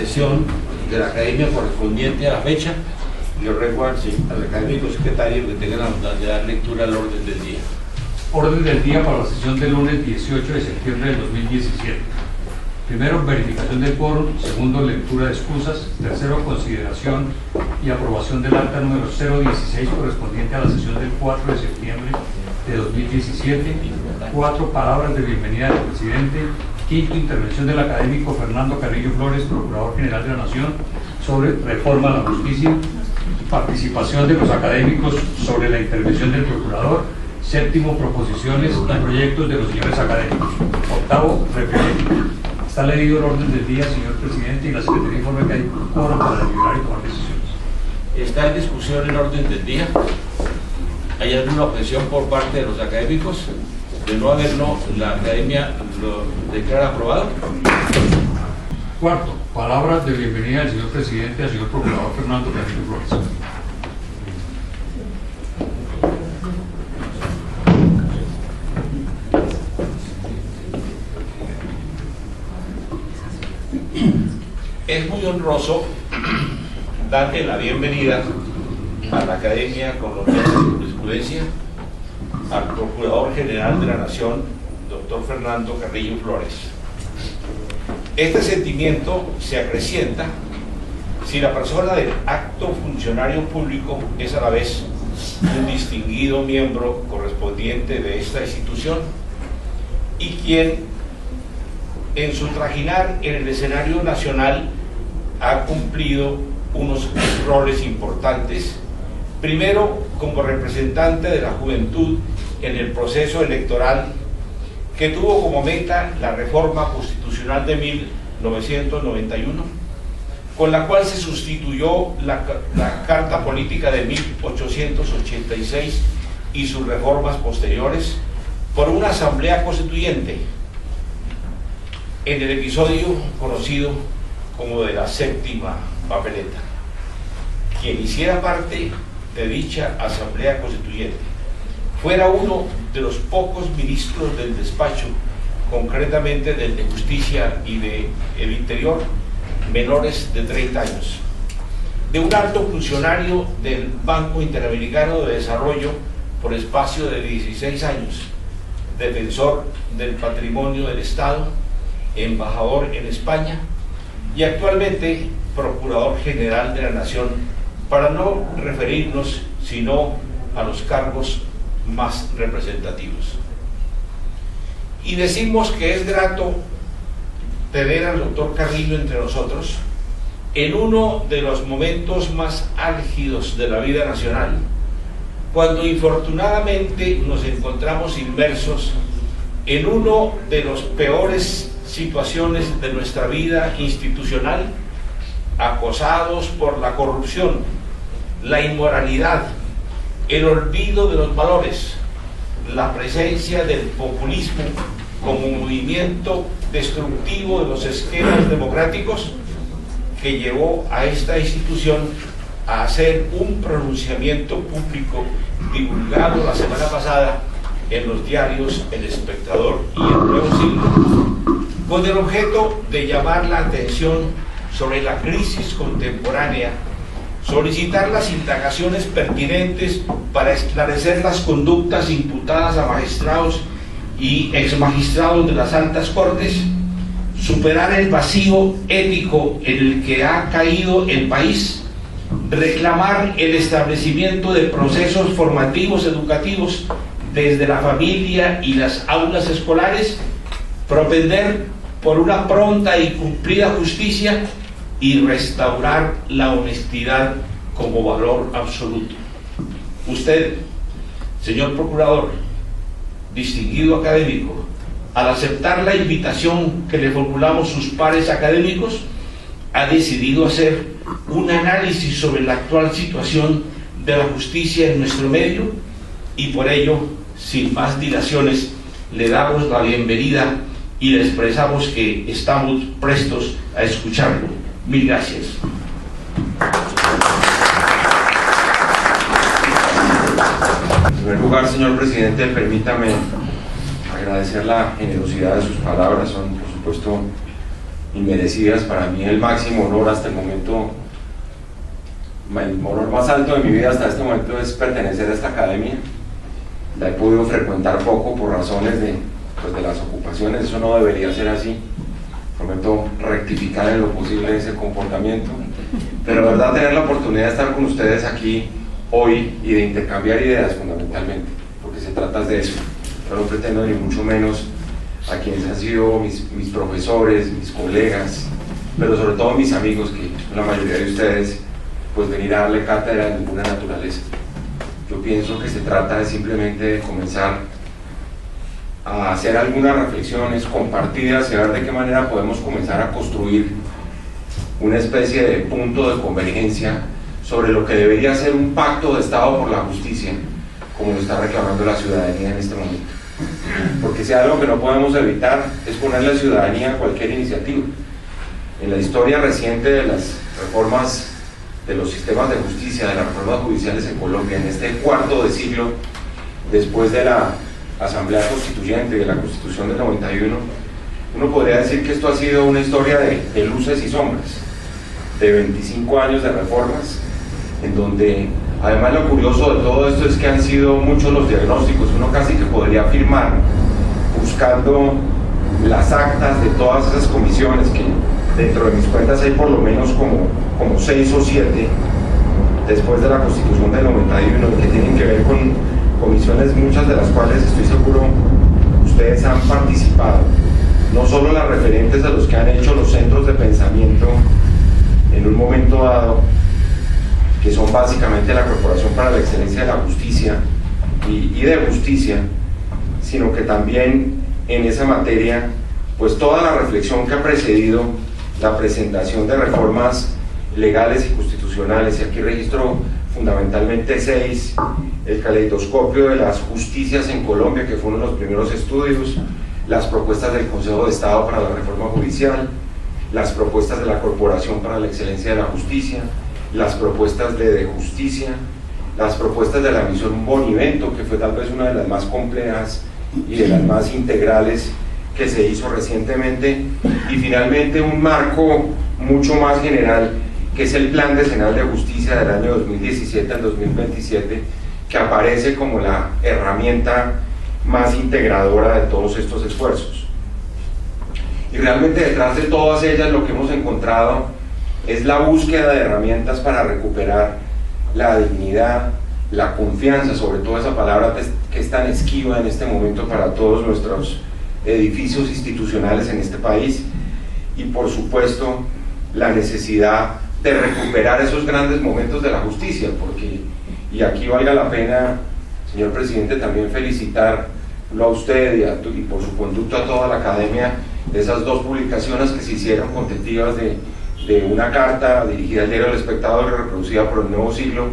sesión de la academia correspondiente a la fecha. Le ruego al académico secretario que tenga la bondad de dar lectura al orden del día. Orden del día para la sesión del lunes 18 de septiembre del 2017. Primero, verificación del quórum. Segundo, lectura de excusas. Tercero, consideración y aprobación del acta número 016 correspondiente a la sesión del 4 de septiembre de 2017. Cuatro, palabras de bienvenida del presidente. Quinto, intervención del académico Fernando Carrillo Flores, Procurador General de la Nación, sobre reforma a la justicia. Participación de los académicos sobre la intervención del Procurador. Séptimo, proposiciones y proyectos de los señores académicos. Octavo, referéndum. Está leído el orden del día, señor presidente, y la Secretaría informa que hay quórum para deliberar y tomar decisiones. Está en discusión el orden del día. ¿Hay alguna objeción por parte de los académicos? De no haberlo, la academia lo declara aprobado. Cuarto, palabras de bienvenida del señor presidente al señor Procurador Fernando Carrillo Flores. Es muy honroso darle la bienvenida a la Academia Colombiana de Jurisprudencia al Procurador General de la Nación, doctor Fernando Carrillo Flores. Este sentimiento se acrecienta si la persona del acto funcionario público es a la vez un distinguido miembro correspondiente de esta institución y quien en su trajinar en el escenario nacional ha cumplido unos roles importantes, primero como representante de la juventud en el proceso electoral que tuvo como meta la reforma constitucional de 1991, con la cual se sustituyó la Carta Política de 1886 y sus reformas posteriores por una asamblea constituyente en el episodio conocido como de la séptima papeleta. Quien hiciera parte de dicha asamblea constituyente fuera uno de los pocos ministros del despacho, concretamente del de Justicia y del Interior, menores de 30 años, de un alto funcionario del Banco Interamericano de Desarrollo por espacio de 16 años, defensor del patrimonio del Estado, embajador en España y actualmente Procurador General de la Nación, para no referirnos sino a los cargos más representativos. Y decimos que es grato tener al doctor Carrillo entre nosotros en uno de los momentos más álgidos de la vida nacional, cuando infortunadamente nos encontramos inmersos en uno de los peores situaciones de nuestra vida institucional, acosados por la corrupción, la inmoralidad, el olvido de los valores, la presencia del populismo como movimiento destructivo de los esquemas democráticos que llevó a esta institución a hacer un pronunciamiento público divulgado la semana pasada en los diarios El Espectador y El Nuevo Siglo, con el objeto de llamar la atención sobre la crisis contemporánea, solicitar las indagaciones pertinentes para esclarecer las conductas imputadas a magistrados y exmagistrados de las altas cortes, superar el vacío ético en el que ha caído el país, reclamar el establecimiento de procesos formativos educativos desde la familia y las aulas escolares, propender por una pronta y cumplida justicia y restaurar la honestidad como valor absoluto. Usted, señor Procurador, distinguido académico, al aceptar la invitación que le formulamos sus pares académicos, ha decidido hacer un análisis sobre la actual situación de la justicia en nuestro medio y por ello, sin más dilaciones, le damos la bienvenida y le expresamos que estamos prestos a escucharlo. Mil gracias. En primer lugar, señor presidente, permítame agradecer la generosidad de sus palabras. Son, por supuesto, inmerecidas. Para mí el máximo honor hasta el momento, el honor más alto de mi vida hasta este momento es pertenecer a esta academia. La he podido frecuentar poco por razones de las ocupaciones, eso no debería ser así. Prometo rectificar en lo posible ese comportamiento, pero de verdad tener la oportunidad de estar con ustedes aquí hoy y de intercambiar ideas fundamentalmente, porque se trata de eso. Yo no pretendo ni mucho menos a quienes han sido mis profesores, mis colegas, pero sobre todo mis amigos, que la mayoría de ustedes, pues venir a darle cátedra de ninguna naturaleza. Yo pienso que se trata de simplemente de comenzar a hacer algunas reflexiones compartidas y a ver de qué manera podemos comenzar a construir una especie de punto de convergencia sobre lo que debería ser un pacto de Estado por la justicia, como lo está reclamando la ciudadanía en este momento. Porque si hay algo que no podemos evitar es ponerle a la ciudadanía cualquier iniciativa. En la historia reciente de las reformas de los sistemas de justicia, de las reformas judiciales en Colombia, en este cuarto de siglo después de la Asamblea Constituyente y de la Constitución del 91, uno podría decir que esto ha sido una historia de luces y sombras, de 25 años de reformas, en donde además lo curioso de todo esto es que han sido muchos los diagnósticos. Uno casi que podría afirmar, buscando las actas de todas esas comisiones, que dentro de mis cuentas hay por lo menos como 6 o 7 después de la Constitución del 91, que tienen que ver con comisiones, muchas de las cuales estoy seguro ustedes han participado, no solo las referentes a los que han hecho los centros de pensamiento en un momento dado, que son básicamente la Corporación para la Excelencia de la Justicia y de Justicia, sino que también en esa materia, pues toda la reflexión que ha precedido la presentación de reformas legales y constitucionales, y aquí registro fundamentalmente 6, el caleidoscopio de las justicias en Colombia, que fue uno de los primeros estudios, las propuestas del Consejo de Estado para la Reforma Judicial, las propuestas de la Corporación para la Excelencia de la Justicia, las propuestas de Justicia, las propuestas de la misión Bonivento, que fue tal vez una de las más complejas y de las más integrales que se hizo recientemente, y finalmente un marco mucho más general, que es el Plan Decenal de Justicia del año 2017 al 2027, que aparece como la herramienta más integradora de todos estos esfuerzos. Y realmente detrás de todas ellas lo que hemos encontrado es la búsqueda de herramientas para recuperar la dignidad, la confianza, sobre todo esa palabra que es tan esquiva en este momento para todos nuestros edificios institucionales en este país, y por supuesto la necesidad de recuperar esos grandes momentos de la justicia, porque, y aquí valga la pena, señor presidente, también felicitarlo a usted y por su conducto a toda la academia, de esas 2 publicaciones que se hicieron contentivas de una carta dirigida al diario El Espectador y reproducida por El Nuevo Siglo,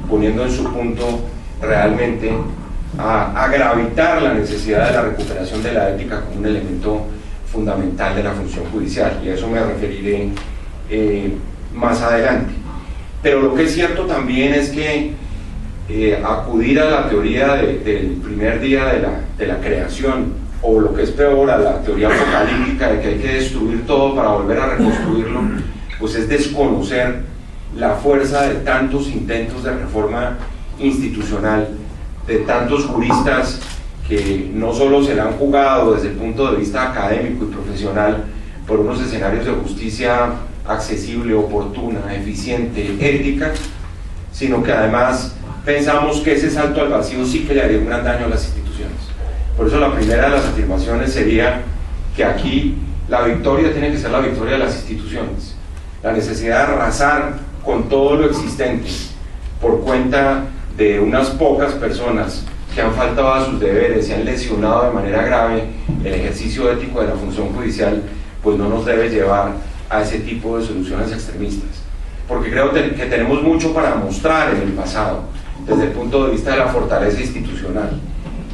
poniendo en su punto realmente a gravitar la necesidad de la recuperación de la ética como un elemento fundamental de la función judicial, y a eso me referiré más adelante. Pero lo que es cierto también es que acudir a la teoría del primer día de la creación, o lo que es peor, a la teoría apocalíptica de que hay que destruir todo para volver a reconstruirlo, pues es desconocer la fuerza de tantos intentos de reforma institucional, de tantos juristas que no solo se la han jugado desde el punto de vista académico y profesional por unos escenarios de justicia accesible, oportuna, eficiente, ética, sino que además pensamos que ese salto al vacío sí que le haría un gran daño a las instituciones. Por eso la primera de las afirmaciones sería que aquí la victoria tiene que ser la victoria de las instituciones, la necesidad de arrasar con todo lo existente por cuenta de unas pocas personas que han faltado a sus deberes y han lesionado de manera grave el ejercicio ético de la función judicial, pues no nos debe llevar a ese tipo de soluciones extremistas, porque creo que tenemos mucho para mostrar en el pasado desde el punto de vista de la fortaleza institucional,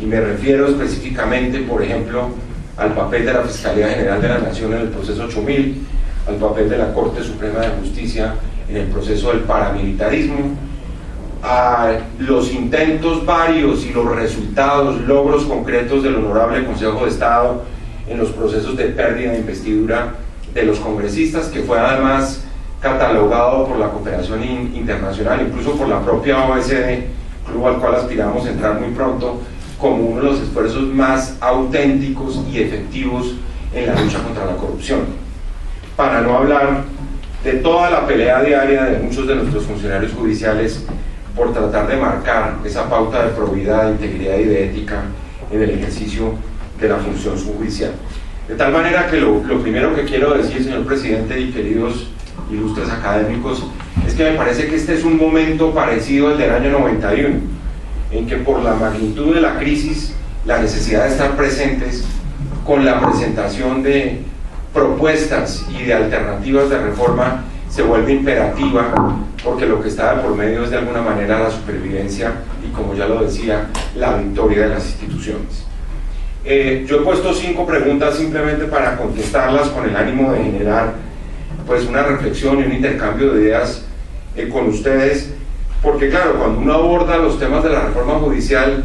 y me refiero específicamente, por ejemplo, al papel de la Fiscalía General de la Nación en el proceso 8000, al papel de la Corte Suprema de Justicia en el proceso del paramilitarismo, a los intentos varios y los resultados, logros concretos del Honorable Consejo de Estado en los procesos de pérdida de investidura de los congresistas, que fue además catalogado por la cooperación internacional, incluso por la propia OECD, club al cual aspiramos a entrar muy pronto, como uno de los esfuerzos más auténticos y efectivos en la lucha contra la corrupción. Para no hablar de toda la pelea diaria de muchos de nuestros funcionarios judiciales por tratar de marcar esa pauta de probidad, de integridad y de ética en el ejercicio de la función judicial. De tal manera que lo primero que quiero decir, señor presidente y queridos ilustres académicos, es que me parece que este es un momento parecido al del año 91, en que por la magnitud de la crisis, la necesidad de estar presentes con la presentación de propuestas y de alternativas de reforma se vuelve imperativa, porque lo que está de por medio es de alguna manera la supervivencia y, como ya lo decía, la victoria de las instituciones. Yo he puesto 5 preguntas simplemente para contestarlas con el ánimo de generar pues una reflexión y un intercambio de ideas con ustedes, porque claro, cuando uno aborda los temas de la reforma judicial,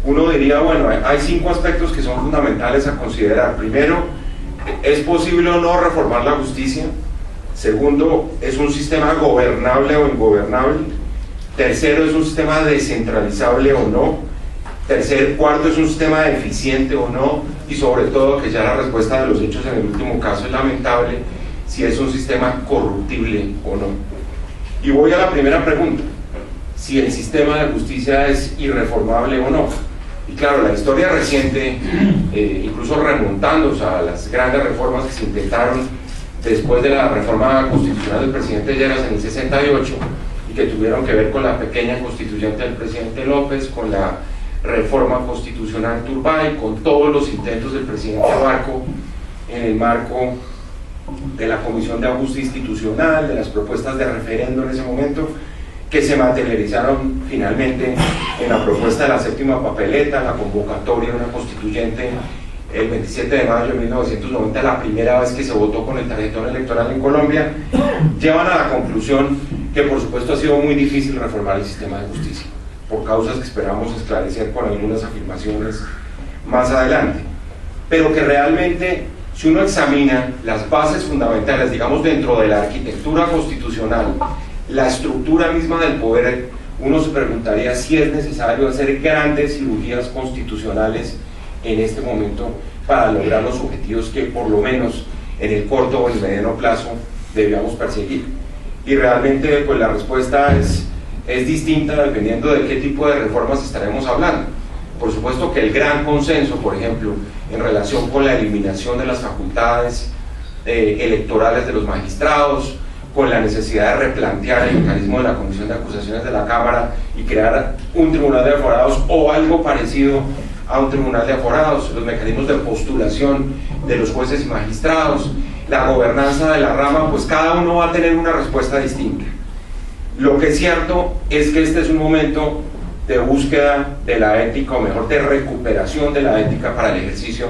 uno diría, bueno, hay 5 aspectos que son fundamentales a considerar. Primero, ¿es posible o no reformar la justicia? Segundo, ¿es un sistema gobernable o ingobernable? Tercero, ¿es un sistema descentralizable o no? Cuarto, ¿es un sistema eficiente o no? Y sobre todo, que ya la respuesta de los hechos en el último caso es lamentable, si es un sistema corruptible o no. Y voy a la primera pregunta, si el sistema de justicia es irreformable o no. Y claro, la historia reciente, incluso remontándose a las grandes reformas que se intentaron después de la reforma constitucional del presidente Lleras en el 68, y que tuvieron que ver con la pequeña constituyente del presidente López, con la reforma constitucional Turbay, con todos los intentos del presidente Barco en el marco de la Comisión de Ajuste Institucional, de las propuestas de referendo en ese momento, que se materializaron finalmente en la propuesta de la 7ª papeleta, la convocatoria de una constituyente el 27 de mayo de 1990, la primera vez que se votó con el tarjetón electoral en Colombia, llevan a la conclusión que por supuesto ha sido muy difícil reformar el sistema de justicia, por causas que esperamos esclarecer con algunas afirmaciones más adelante, pero que realmente, si uno examina las bases fundamentales, digamos, dentro de la arquitectura constitucional, la estructura misma del poder, uno se preguntaría si es necesario hacer grandes cirugías constitucionales en este momento para lograr los objetivos que por lo menos en el corto o en el mediano plazo debíamos perseguir. Y realmente pues la respuesta es distinta dependiendo de qué tipo de reformas estaremos hablando. Por supuesto que el gran consenso, por ejemplo, en relación con la eliminación de las facultades electorales de los magistrados, con la necesidad de replantear el mecanismo de la Comisión de Acusaciones de la Cámara y crear un tribunal de aforados o algo parecido a un tribunal de aforados, los mecanismos de postulación de los jueces y magistrados, la gobernanza de la rama, pues cada uno va a tener una respuesta distinta. Lo que es cierto es que este es un momento de búsqueda de la ética, o mejor, de recuperación de la ética para el ejercicio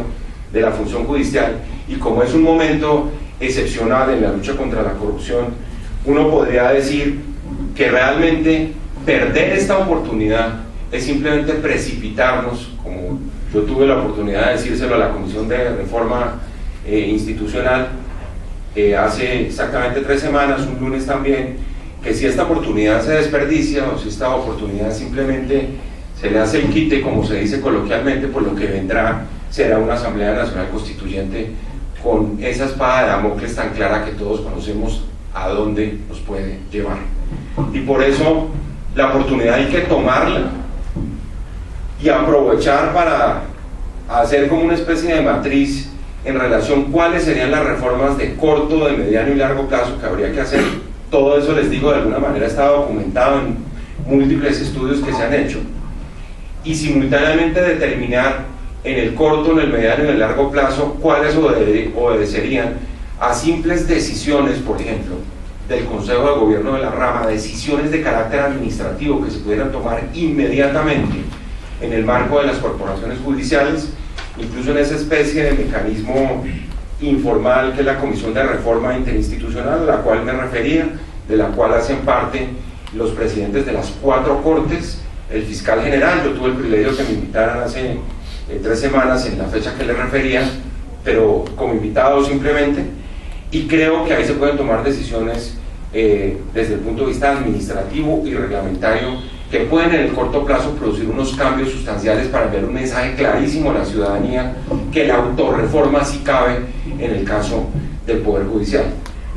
de la función judicial, y como es un momento excepcional en la lucha contra la corrupción, uno podría decir que realmente perder esta oportunidad es simplemente precipitarnos, como yo tuve la oportunidad de decírselo a la Comisión de Reforma Institucional hace exactamente 3 semanas, un lunes también, que si esta oportunidad se desperdicia o si esta oportunidad simplemente se le hace el quite, como se dice coloquialmente, pues lo que vendrá será una Asamblea Nacional Constituyente con esa espada de Damocles tan clara que todos conocemos a dónde nos puede llevar. Y por eso la oportunidad hay que tomarla y aprovechar para hacer como una especie de matriz en relación a cuáles serían las reformas de corto, de mediano y largo plazo que habría que hacer. Todo eso, les digo, de alguna manera está documentado en múltiples estudios que se han hecho, y simultáneamente determinar en el corto, en el mediano y en el largo plazo cuáles obedecerían a simples decisiones, por ejemplo, del Consejo de Gobierno de la rama, decisiones de carácter administrativo que se pudieran tomar inmediatamente en el marco de las corporaciones judiciales, incluso en esa especie de mecanismo informal que es la Comisión de Reforma Interinstitucional, a la cual me refería, de la cual hacen parte los presidentes de las 4 cortes, el fiscal general. Yo tuve el privilegio que me invitaran hace 3 semanas en la fecha que le refería, pero como invitado simplemente, y creo que ahí se pueden tomar decisiones desde el punto de vista administrativo y reglamentario que pueden en el corto plazo producir unos cambios sustanciales para enviar un mensaje clarísimo a la ciudadanía que la autorreforma sí cabe en el caso del Poder Judicial.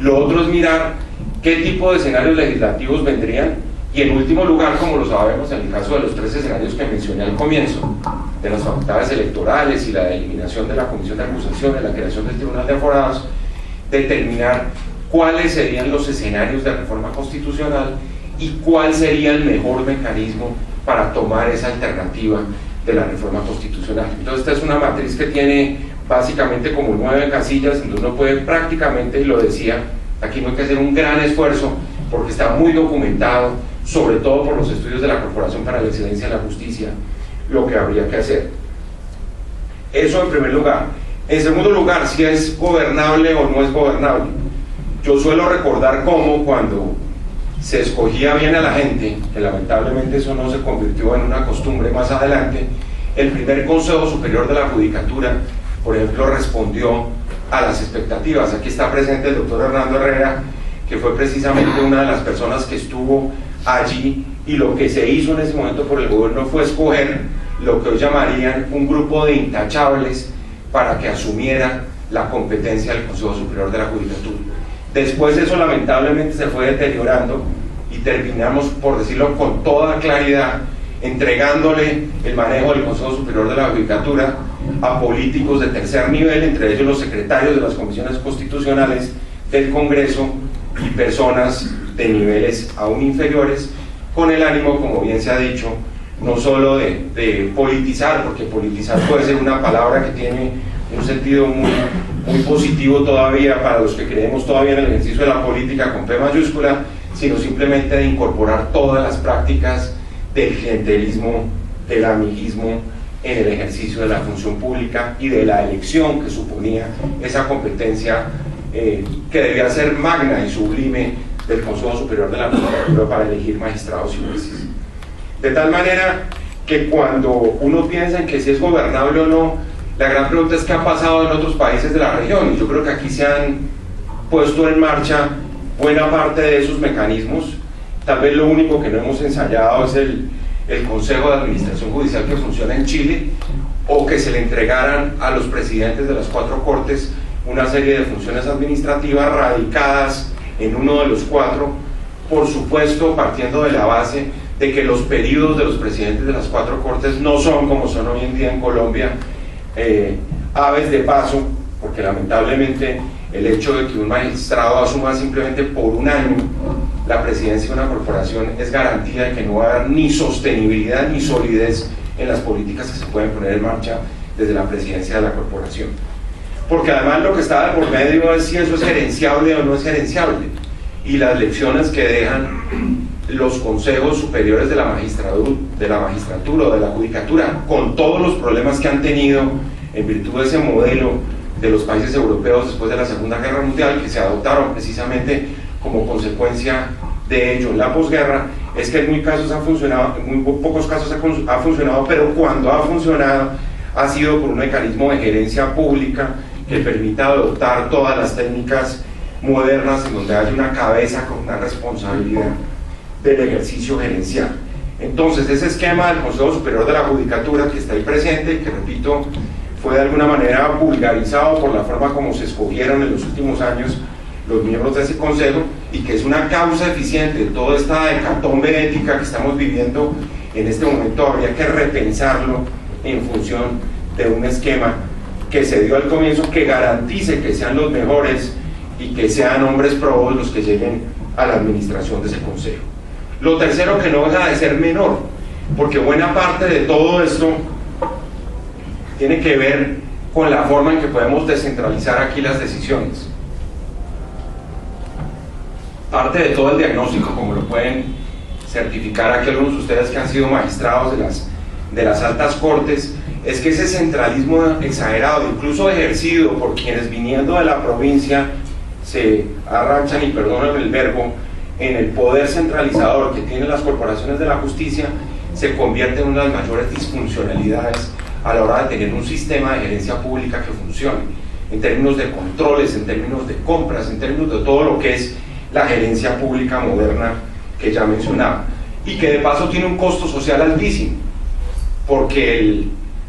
Lo otro es mirar qué tipo de escenarios legislativos vendrían y en último lugar, como lo sabemos en el caso de los 3 escenarios que mencioné al comienzo, de las facultades electorales y la eliminación de la comisión de acusaciones, la creación del Tribunal de Aforados, determinar cuáles serían los escenarios de reforma constitucional y cuál sería el mejor mecanismo para tomar esa alternativa de la reforma constitucional. Entonces esta es una matriz que tiene básicamente como 9 casillas, donde uno puede prácticamente, y lo decía, aquí no hay que hacer un gran esfuerzo porque está muy documentado, sobre todo por los estudios de la Corporación para la Excelencia en la Justicia, lo que habría que hacer. Eso en primer lugar. En segundo lugar, si es gobernable o no es gobernable. Yo suelo recordar cómo cuando se escogía bien a la gente, que lamentablemente eso no se convirtió en una costumbre más adelante, el primer Consejo Superior de la Judicatura, por ejemplo, respondió a las expectativas. Aquí está presente el doctor Hernando Herrera, que fue precisamente una de las personas que estuvo allí, y lo que se hizo en ese momento por el gobierno fue escoger lo que hoy llamarían un grupo de intachables para que asumiera la competencia del Consejo Superior de la Judicatura. Después eso lamentablemente se fue deteriorando y terminamos, por decirlo con toda claridad, entregándole el manejo del Consejo Superior de la Judicatura a políticos de tercer nivel, entre ellos los secretarios de las comisiones constitucionales del Congreso y personas de niveles aún inferiores, con el ánimo, como bien se ha dicho, no solo de politizar, porque politizar puede ser una palabra que tiene un sentido muy positivo todavía para los que creemos todavía en el ejercicio de la política con P mayúscula, sino simplemente de incorporar todas las prácticas del clientelismo, del amiguismo en el ejercicio de la función pública y de la elección que suponía esa competencia que debía ser magna y sublime del Consejo Superior de la Judicatura para elegir magistrados y jueces. De tal manera que cuando uno piensa en que si es gobernable o no, la gran pregunta es qué ha pasado en otros países de la región, y yo creo que aquí se han puesto en marcha buena parte de esos mecanismos. Tal vez lo único que no hemos ensayado es el Consejo de Administración Judicial que funciona en Chile, o que se le entregaran a los presidentes de las 4 cortes una serie de funciones administrativas radicadas en uno de los 4, por supuesto partiendo de la base de que los periodos de los presidentes de las 4 cortes no son como son hoy en día en Colombia, aves de paso, porque lamentablemente el hecho de que un magistrado asuma simplemente por un año la presidencia de una corporación es garantía de que no va a haber ni sostenibilidad ni solidez en las políticas que se pueden poner en marcha desde la presidencia de la corporación. Porque además lo que está de por medio es si eso es gerenciable o no es gerenciable, y las lecciones que dejan los consejos superiores de la magistratura o de la judicatura, con todos los problemas que han tenido en virtud de ese modelo de los países europeos después de la Segunda Guerra Mundial, que se adoptaron precisamente como consecuencia de ello en la posguerra, es que en muy pocos casos ha funcionado, pero cuando ha funcionado ha sido por un mecanismo de gerencia pública que permita adoptar todas las técnicas modernas en donde haya una cabeza con una responsabilidad del ejercicio gerencial. Entonces ese esquema del Consejo Superior de la Judicatura que está ahí presente, que repito, fue de alguna manera vulgarizado por la forma como se escogieron en los últimos años los miembros de ese consejo, y que es una causa eficiente de toda esta hecatombe ética que estamos viviendo en este momento, habría que repensarlo en función de un esquema que se dio al comienzo, que garantice que sean los mejores y que sean hombres probos los que lleguen a la administración de ese consejo. Lo tercero, que no deja de ser menor, porque buena parte de todo esto tiene que ver con la forma en que podemos descentralizar aquí las decisiones. Parte de todo el diagnóstico, como lo pueden certificar aquí algunos de ustedes que han sido magistrados de las altas cortes, es que ese centralismo exagerado, incluso ejercido por quienes viniendo de la provincia se arranchan, y perdonan el verbo, en el poder centralizador que tienen las corporaciones de la justicia, se convierte en una de las mayores disfuncionalidades a la hora de tener un sistema de gerencia pública que funcione. en términos de controles, en términos de compras, en términos de todo lo que es la gerencia pública moderna que ya mencionaba, y que de paso tiene un costo social altísimo, porque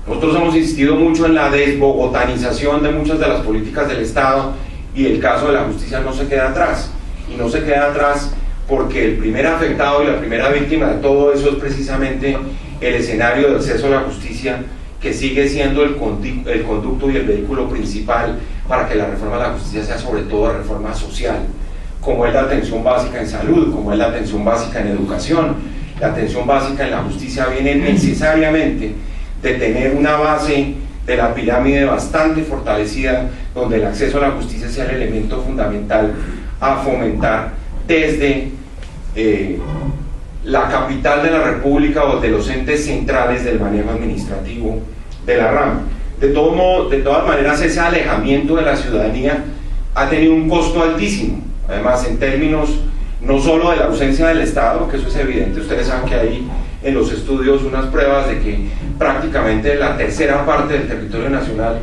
nosotros hemos insistido mucho en la desbogotanización de muchas de las políticas del Estado, y el caso de la justicia no se queda atrás, y no se queda atrás porque el primer afectado y la primera víctima de todo eso es precisamente el escenario de acceso a la justicia, que sigue siendo el conducto y el vehículo principal para que la reforma de la justicia sea sobre todo reforma social, como es la atención básica en salud, como es la atención básica en educación. La atención básica en la justicia viene necesariamente de tener una base de la pirámide bastante fortalecida, donde el acceso a la justicia sea el elemento fundamental a fomentar desde la capital de la República o de los entes centrales del manejo administrativo de la rama. De todas maneras, ese alejamiento de la ciudadanía ha tenido un costo altísimo, además en términos no solo de la ausencia del Estado, que eso es evidente. Ustedes saben que hay en los estudios unas pruebas de que prácticamente la tercera parte del territorio nacional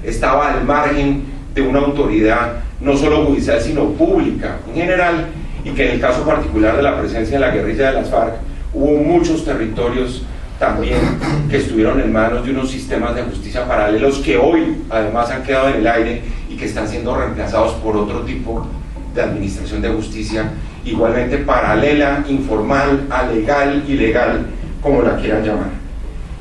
estaba al margen de una autoridad no solo judicial sino pública en general, y que en el caso particular de la presencia de la guerrilla de las FARC hubo muchos territorios también que estuvieron en manos de unos sistemas de justicia paralelos que hoy además han quedado en el aire y que están siendo reemplazados por otro tipo de administración de justicia igualmente paralela, informal, alegal, ilegal, como la quieran llamar.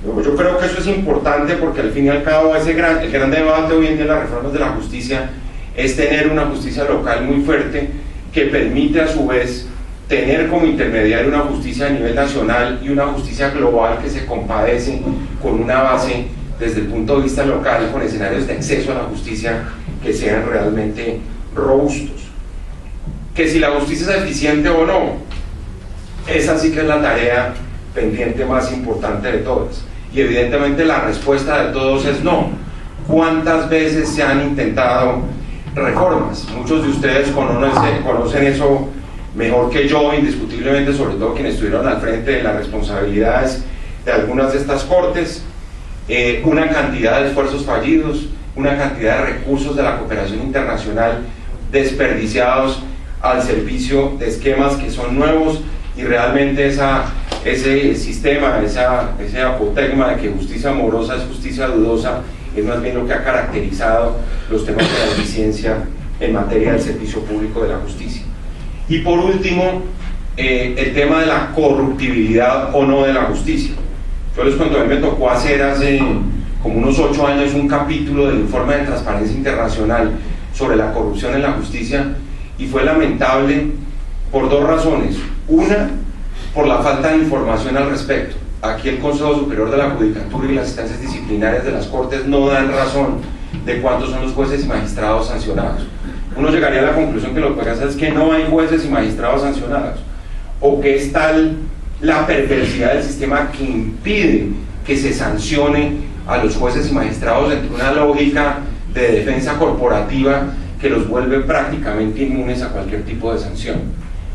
Yo creo que eso es importante porque al fin y al cabo el gran debate hoy en día en las reformas de la justicia es tener una justicia local muy fuerte que permite a su vez tener como intermediario una justicia a nivel nacional y una justicia global que se compadece con una base desde el punto de vista local, con escenarios de acceso a la justicia que sean realmente robustos. Que si la justicia es eficiente o no, esa sí que es la tarea pendiente más importante de todas, y evidentemente la respuesta de todos es no. ¿Cuántas veces se han intentado reformas? Muchos de ustedes conocen eso mejor que yo, indiscutiblemente, sobre todo quienes estuvieron al frente de las responsabilidades de algunas de estas cortes. Una cantidad de esfuerzos fallidos, una cantidad de recursos de la cooperación internacional desperdiciados al servicio de esquemas que son nuevos, y realmente ese sistema, ese apotegma de que justicia morosa es justicia dudosa, es más bien lo que ha caracterizado los temas de la eficiencia en materia del servicio público de la justicia. Y por último, el tema de la corruptibilidad o no de la justicia. Yo les cuento, a mí me tocó hacer hace como unos 8 años un capítulo del informe de Transparencia Internacional sobre la corrupción en la justicia, y fue lamentable por 2 razones. Una, por la falta de información al respecto. Aquí el Consejo Superior de la Judicatura y las instancias disciplinarias de las Cortes no dan razón de cuántos son los jueces y magistrados sancionados. Uno llegaría a la conclusión que lo que pasa es que no hay jueces y magistrados sancionados, o que es tal la perversidad del sistema que impide que se sancione a los jueces y magistrados dentro de una lógica de defensa corporativa que los vuelve prácticamente inmunes a cualquier tipo de sanción.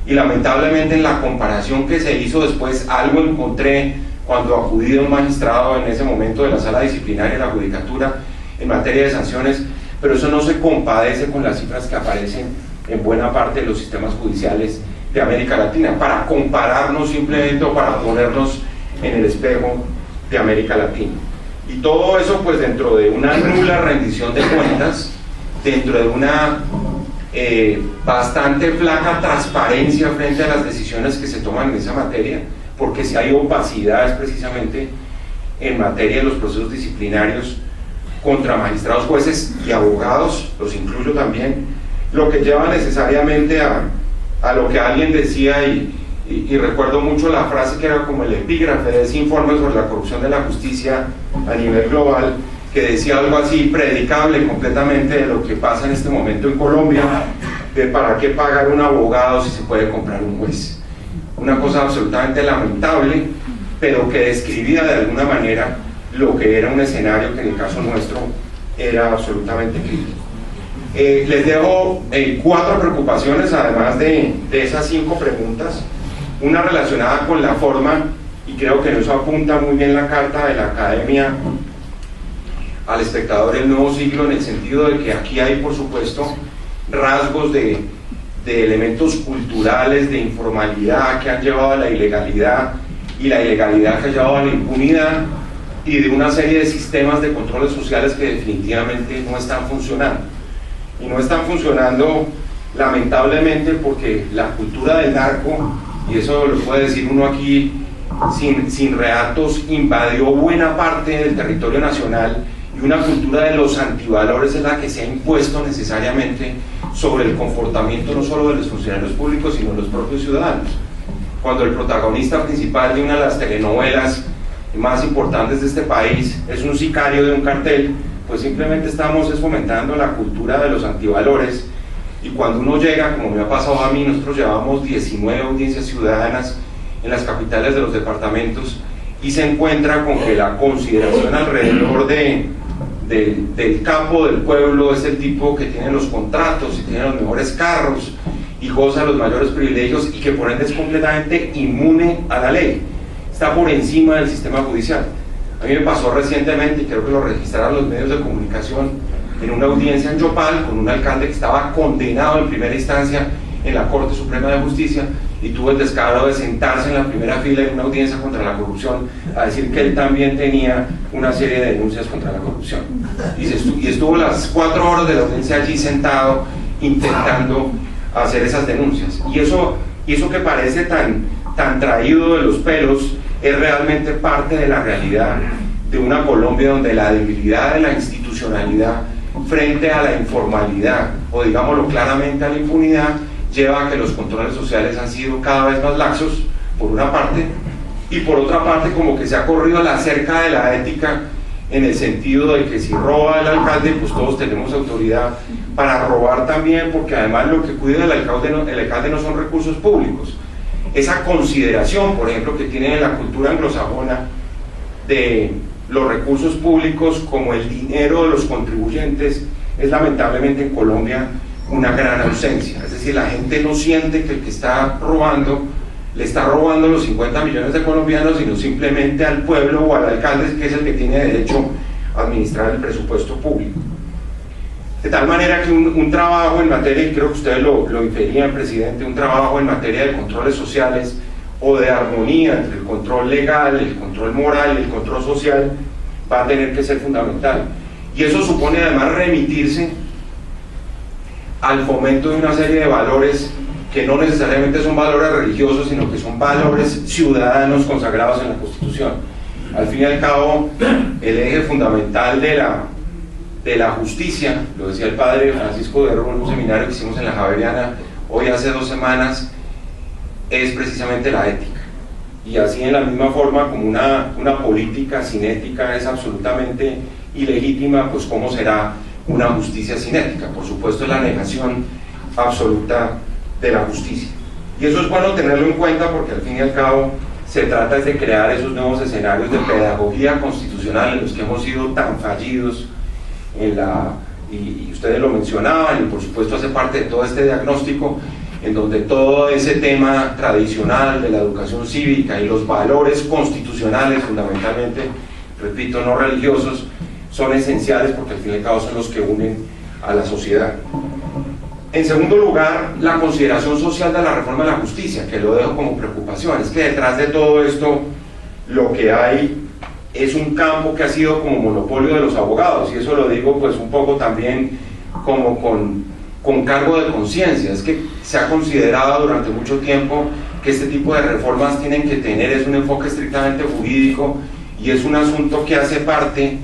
Y lamentablemente en la comparación que se hizo después, algo encontré cuando acudí a un magistrado en ese momento de la sala disciplinaria de la Judicatura en materia de sanciones, pero eso no se compadece con las cifras que aparecen en buena parte de los sistemas judiciales de América Latina, para compararnos simplemente o para ponernos en el espejo de América Latina. Y todo eso pues dentro de una nula rendición de cuentas, dentro de una bastante flaca transparencia frente a las decisiones que se toman en esa materia, porque si hay opacidades precisamente en materia de los procesos disciplinarios contra magistrados, jueces y abogados, los incluyo también, lo que lleva necesariamente a lo que alguien decía, y recuerdo mucho la frase que era como el epígrafe de ese informe sobre la corrupción de la justicia a nivel global, que decía algo así, predicable completamente de lo que pasa en este momento en Colombia, de para qué pagar un abogado si se puede comprar un juez. Una cosa absolutamente lamentable, pero que describía de alguna manera lo que era un escenario que en el caso nuestro era absolutamente crítico. Les dejo 4 preocupaciones, además de esas 5 preguntas. Una relacionada con la forma, y creo que eso apunta muy bien la carta de la Academia al espectador el nuevo siglo, en el sentido de que aquí hay, por supuesto, rasgos de elementos culturales, de informalidad que han llevado a la ilegalidad, y la ilegalidad que ha llevado a la impunidad, y de una serie de sistemas de controles sociales que definitivamente no están funcionando. Y no están funcionando lamentablemente porque la cultura del narco, y eso lo puede decir uno aquí sin reatos, invadió buena parte del territorio nacional, y una cultura de los antivalores es la que se ha impuesto necesariamente sobre el comportamiento no solo de los funcionarios públicos, sino de los propios ciudadanos. Cuando el protagonista principal de una de las telenovelas más importantes de este país es un sicario de un cartel, pues simplemente estamos fomentando la cultura de los antivalores. Y cuando uno llega, como me ha pasado a mí, nosotros llevamos 19 audiencias ciudadanas en las capitales de los departamentos, y se encuentra con que la consideración alrededor del capo del pueblo es el tipo que tiene los contratos y tiene los mejores carros y goza de los mayores privilegios, y que por ende es completamente inmune a la ley, está por encima del sistema judicial. A mí me pasó recientemente, y creo que lo registraron los medios de comunicación, en una audiencia en Yopal con un alcalde que estaba condenado en primera instancia en la Corte Suprema de Justicia, y tuvo el descaro de sentarse en la primera fila en una audiencia contra la corrupción a decir que él también tenía una serie de denuncias contra la corrupción, y estuvo las 4 horas de la audiencia allí sentado intentando hacer esas denuncias. Y eso que parece tan traído de los pelos es realmente parte de la realidad de una Colombia donde la debilidad de la institucionalidad frente a la informalidad, o digámoslo claramente a la impunidad, lleva a que los controles sociales han sido cada vez más laxos, por una parte, y por otra parte como que se ha corrido la cerca de la ética, en el sentido de que si roba el alcalde, pues todos tenemos autoridad para robar también, porque además lo que cuida el alcalde no son recursos públicos. Esa consideración, por ejemplo, que tienen en la cultura anglosajona de los recursos públicos como el dinero de los contribuyentes, es lamentablemente en Colombia una gran ausencia. Es decir, la gente no siente que el que está robando le está robando los 50 millones de colombianos, sino simplemente al pueblo o al alcalde, que es el que tiene derecho a administrar el presupuesto público. De tal manera que un trabajo en materia, y creo que ustedes lo inferían, presidente, un trabajo en materia de controles sociales o de armonía entre el control legal, el control moral y el control social, va a tener que ser fundamental. Y eso supone además remitirse al fomento de una serie de valores que no necesariamente son valores religiosos, sino que son valores ciudadanos consagrados en la Constitución. Al fin y al cabo, el eje fundamental de la justicia, lo decía el padre Francisco de Rubén en un seminario que hicimos en la Javeriana hoy hace 2 semanas, es precisamente la ética. Y así, en la misma forma como una política sin ética es absolutamente ilegítima, pues ¿cómo será una justicia sin ética? Por supuesto, es la negación absoluta de la justicia. Y eso es bueno tenerlo en cuenta, porque al fin y al cabo se trata de crear esos nuevos escenarios de pedagogía constitucional en los que hemos sido tan fallidos y ustedes lo mencionaban, y por supuesto hace parte de todo este diagnóstico, en donde todo ese tema tradicional de la educación cívica y los valores constitucionales, fundamentalmente, repito, no religiosos, son esenciales, porque al fin y al cabo son los que unen a la sociedad. En segundo lugar, la consideración social de la reforma de la justicia, que lo dejo como preocupación. Es que detrás de todo esto lo que hay es un campo que ha sido como monopolio de los abogados, y eso lo digo pues un poco también como con cargo de conciencia. Es que se ha considerado durante mucho tiempo que este tipo de reformas tienen que tener es un enfoque estrictamente jurídico, y es un asunto que hace parte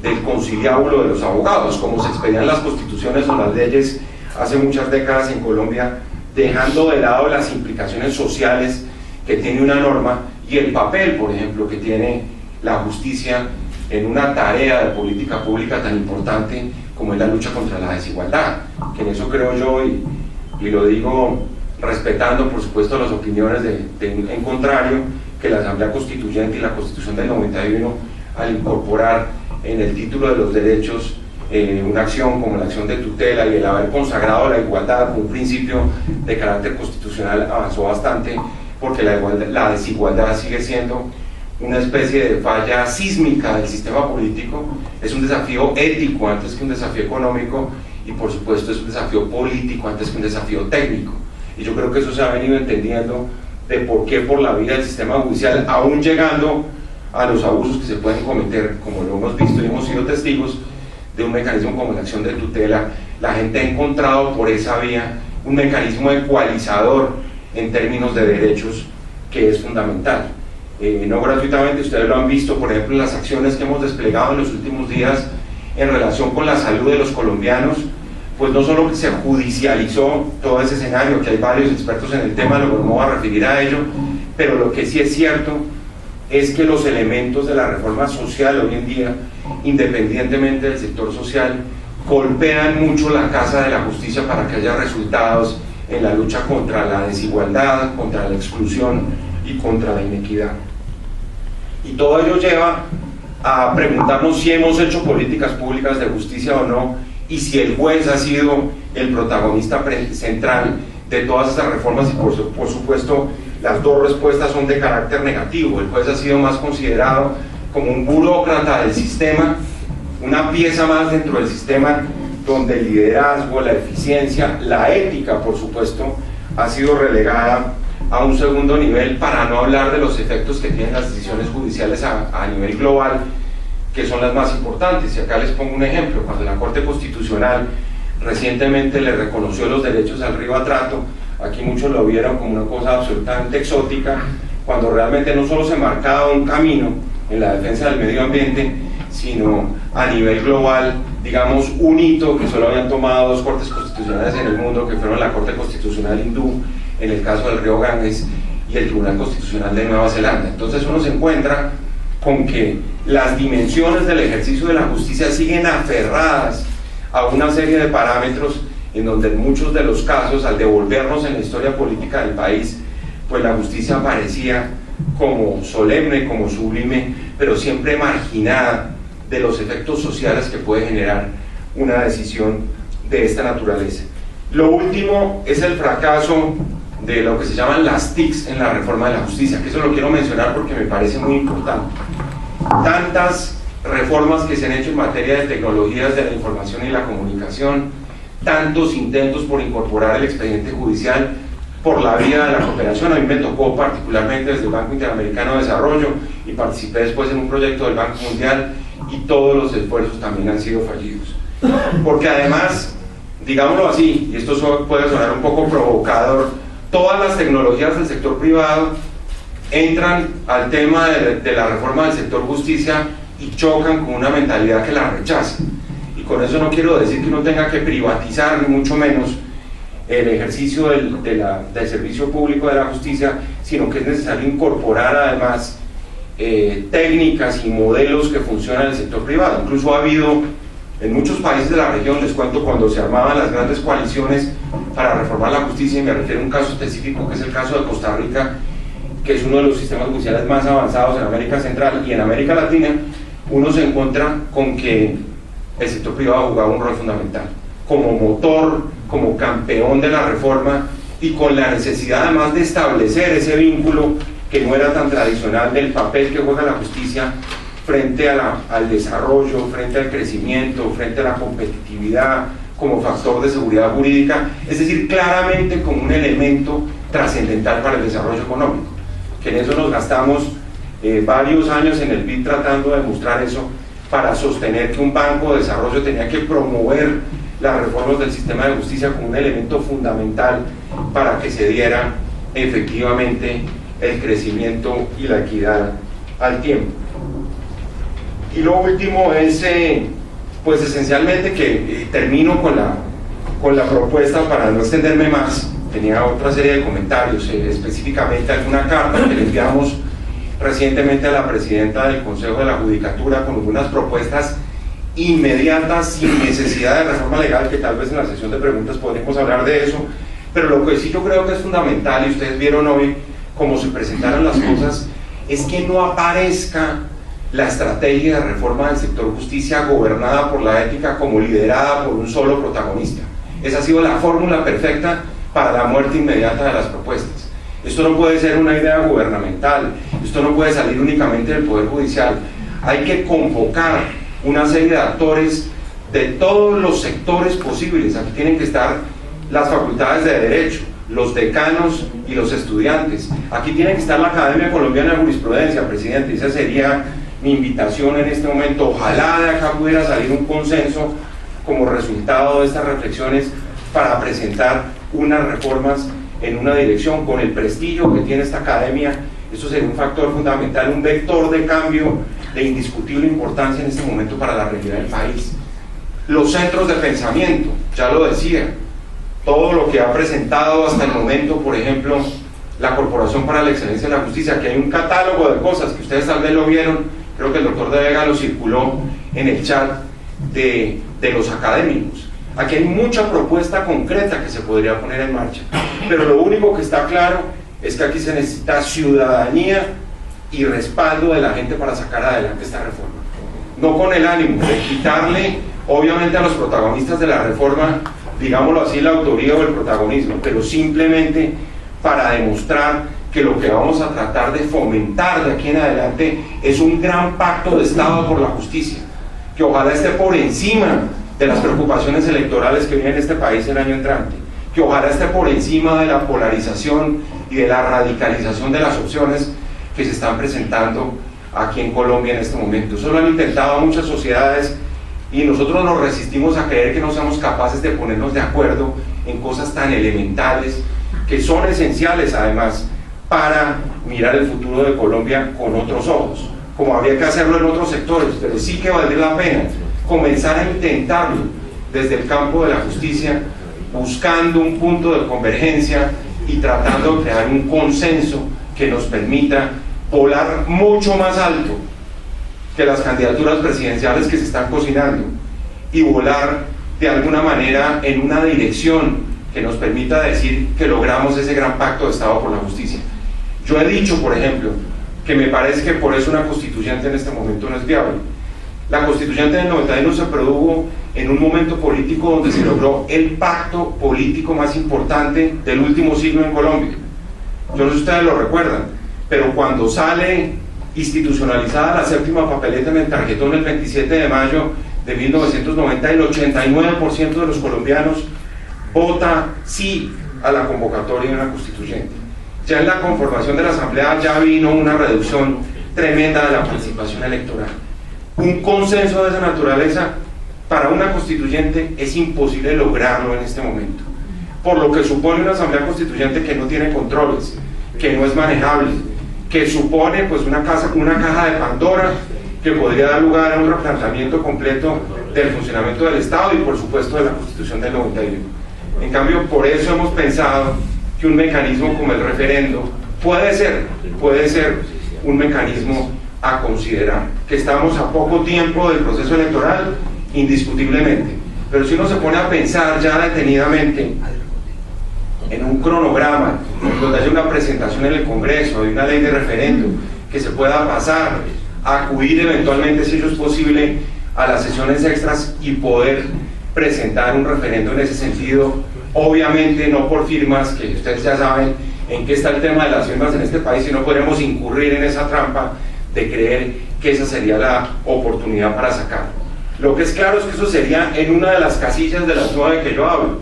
del conciliábulo de los abogados, como se expedían las constituciones o las leyes hace muchas décadas en Colombia, dejando de lado las implicaciones sociales que tiene una norma y el papel, por ejemplo, que tiene la justicia en una tarea de política pública tan importante como es la lucha contra la desigualdad, que en eso creo yo, y lo digo respetando por supuesto las opiniones en contrario, que la Asamblea Constituyente y la Constitución del 91, al incorporar en el título de los derechos una acción como la acción de tutela y el haber consagrado la igualdad como un principio de carácter constitucional, avanzó bastante, porque la desigualdad sigue siendo una especie de falla sísmica del sistema político, es un desafío ético antes que un desafío económico, y por supuesto es un desafío político antes que un desafío técnico. Y yo creo que eso se ha venido entendiendo de por qué por la vía del sistema judicial, aún llegando a los abusos que se pueden cometer, como lo hemos visto y hemos sido testigos de un mecanismo como la acción de tutela, la gente ha encontrado por esa vía un mecanismo ecualizador en términos de derechos que es fundamental. No gratuitamente, ustedes lo han visto, por ejemplo, en las acciones que hemos desplegado en los últimos días en relación con la salud de los colombianos, pues no solo que se judicializó todo ese escenario, que hay varios expertos en el tema, luego no me voy a referir a ello, pero lo que sí es cierto es que los elementos de la reforma social hoy en día, independientemente del sector social, golpean mucho la casa de la justicia para que haya resultados en la lucha contra la desigualdad, contra la exclusión y contra la inequidad. Y todo ello lleva a preguntarnos si hemos hecho políticas públicas de justicia o no, y si el juez ha sido el protagonista central de todas estas reformas, y por supuesto las dos respuestas son de carácter negativo. El juez ha sido más considerado como un burócrata del sistema, una pieza más dentro del sistema donde el liderazgo, la eficiencia, la ética, por supuesto, ha sido relegada a un segundo nivel, para no hablar de los efectos que tienen las decisiones judiciales a nivel global, que son las más importantes. Y acá les pongo un ejemplo: cuando la Corte Constitucional recientemente le reconoció los derechos al río Atrato, aquí muchos lo vieron como una cosa absolutamente exótica, cuando realmente no solo se marcaba un camino en la defensa del medio ambiente, sino a nivel global, digamos, un hito que solo habían tomado dos cortes constitucionales en el mundo, que fueron la Corte Constitucional hindú en el caso del río Ganges y el Tribunal Constitucional de Nueva Zelanda. Entonces uno se encuentra con que las dimensiones del ejercicio de la justicia siguen aferradas a una serie de parámetros en donde en muchos de los casos, al devolvernos en la historia política del país, pues la justicia aparecía como solemne, como sublime, pero siempre marginada de los efectos sociales que puede generar una decisión de esta naturaleza. Lo último es el fracaso de lo que se llaman las TICs en la reforma de la justicia, que eso lo quiero mencionar porque me parece muy importante. Tantas reformas que se han hecho en materia de tecnologías de la información y la comunicación, tantos intentos por incorporar el expediente judicial por la vía de la cooperación. A mí me tocó particularmente desde el Banco Interamericano de Desarrollo y participé después en un proyecto del Banco Mundial, y todos los esfuerzos también han sido fallidos, porque además, digámoslo así, y esto puede sonar un poco provocador, todas las tecnologías del sector privado entran al tema de la reforma del sector justicia y chocan con una mentalidad que la rechaza. Y con eso no quiero decir que uno tenga que privatizar, ni mucho menos, el ejercicio del servicio público de la justicia, sino que es necesario incorporar además técnicas y modelos que funcionan en el sector privado. Incluso ha habido en muchos países de la región, les cuento, cuando se armaban las grandes coaliciones para reformar la justicia, y me refiero a un caso específico que es el caso de Costa Rica, que es uno de los sistemas judiciales más avanzados en América Central y en América Latina, uno se encuentra con que el sector privado jugaba un rol fundamental, como motor, como campeón de la reforma, y con la necesidad además de establecer ese vínculo que no era tan tradicional del papel que juega la justicia frente al desarrollo, frente al crecimiento, frente a la competitividad, como factor de seguridad jurídica, es decir, claramente como un elemento trascendental para el desarrollo económico, que en eso nos gastamos varios años en el BID tratando de demostrar eso, para sostener que un banco de desarrollo tenía que promover las reformas del sistema de justicia como un elemento fundamental para que se diera efectivamente el crecimiento y la equidad al tiempo. Y lo último es, pues esencialmente, que termino con la propuesta para no extenderme más. Tenía otra serie de comentarios, específicamente alguna carta que le enviamos recientemente a la presidenta del Consejo de la Judicatura con algunas propuestas inmediatas, sin necesidad de reforma legal, que tal vez en la sesión de preguntas podremos hablar de eso, pero lo que sí yo creo que es fundamental, y ustedes vieron hoy cómo se presentaron las cosas, es que no aparezca la estrategia de reforma del sector justicia gobernada por la ética como liderada por un solo protagonista. Esa ha sido la fórmula perfecta para la muerte inmediata de las propuestas. Esto no puede ser una idea gubernamental, esto no puede salir únicamente del Poder Judicial. Hay que convocar una serie de actores de todos los sectores posibles. Aquí tienen que estar las facultades de Derecho, los decanos y los estudiantes. Aquí tiene que estar la Academia Colombiana de Jurisprudencia, presidente. Esa sería mi invitación en este momento. Ojalá de acá pudiera salir un consenso como resultado de estas reflexiones para presentar unas reformas en una dirección con el prestigio que tiene esta academia. Eso sería un factor fundamental, un vector de cambio de indiscutible importancia en este momento para la realidad del país. Los centros de pensamiento, ya lo decía, todo lo que ha presentado hasta el momento, por ejemplo, la Corporación para la Excelencia de la Justicia, que hay un catálogo de cosas que ustedes tal vez lo vieron, creo que el doctor De Vega lo circuló en el chat de los académicos. Aquí hay mucha propuesta concreta que se podría poner en marcha, pero lo único que está claro es que aquí se necesita ciudadanía y respaldo de la gente para sacar adelante esta reforma. No con el ánimo de quitarle, obviamente, a los protagonistas de la reforma, digámoslo así, la autoría o el protagonismo, pero simplemente para demostrar que lo que vamos a tratar de fomentar de aquí en adelante es un gran pacto de Estado por la justicia, que ojalá esté por encima de las preocupaciones electorales que vienen en este país el año entrante, que ojalá esté por encima de la polarización y de la radicalización de las opciones que se están presentando aquí en Colombia en este momento. Eso lo han intentado muchas sociedades y nosotros nos resistimos a creer que no somos capaces de ponernos de acuerdo en cosas tan elementales que son esenciales además para mirar el futuro de Colombia con otros ojos, como habría que hacerlo en otros sectores, pero sí que valdría la pena comenzar a intentarlo desde el campo de la justicia, buscando un punto de convergencia y tratando de crear un consenso que nos permita volar mucho más alto que las candidaturas presidenciales que se están cocinando y volar de alguna manera en una dirección que nos permita decir que logramos ese gran pacto de Estado por la justicia. Yo he dicho, por ejemplo, que me parece que por eso una constituyente en este momento no es viable. La constituyente del 91 se produjo en un momento político donde se logró el pacto político más importante del último siglo en Colombia. Yo no sé si ustedes lo recuerdan, pero cuando sale institucionalizada la séptima papeleta en el tarjetón el 27 de mayo de 1990, el 89% de los colombianos vota sí a la convocatoria de una constituyente. Ya en la conformación de la Asamblea ya vino una reducción tremenda de la participación electoral. Un consenso de esa naturaleza para una constituyente es imposible lograrlo en este momento, por lo que supone una Asamblea Constituyente que no tiene controles, que no es manejable, que supone pues una caja de Pandora que podría dar lugar a un replanteamiento completo del funcionamiento del Estado y por supuesto de la Constitución del 91. En cambio, por eso hemos pensado que un mecanismo como el referendo puede ser un mecanismo a considerar, que estamos a poco tiempo del proceso electoral, indiscutiblemente, pero si uno se pone a pensar ya detenidamente en un cronograma donde haya una presentación en el Congreso de una ley de referendo que se pueda pasar, acudir eventualmente, si ello es posible, a las sesiones extras y poder presentar un referendo en ese sentido, obviamente no por firmas, que ustedes ya saben en qué está el tema de las firmas en este país, y no podremos incurrir en esa trampa de creer que esa sería la oportunidad para sacarlo. Lo que es claro es que eso sería en una de las casillas de las 9 que yo hablo,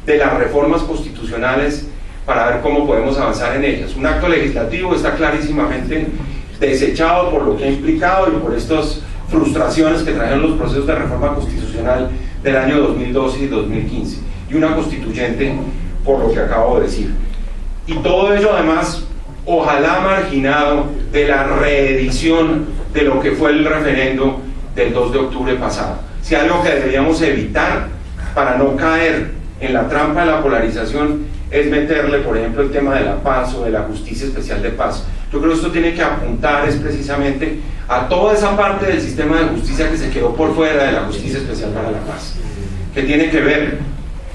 de las reformas constitucionales, para ver cómo podemos avanzar en ellas. Un acto legislativo está clarísimamente desechado por lo que ha implicado y por estas frustraciones que trajeron los procesos de reforma constitucional del año 2012 y 2015, y una constituyente por lo que acabo de decir. Y todo ello además, ojalá marginado de la reedición de lo que fue el referendo del 2 de octubre pasado. Si algo que deberíamos evitar para no caer en la trampa de la polarización es meterle, por ejemplo, el tema de la paz o de la justicia especial de paz. Yo creo que esto tiene que apuntar es precisamente a toda esa parte del sistema de justicia que se quedó por fuera de la justicia especial para la paz, que tiene que ver,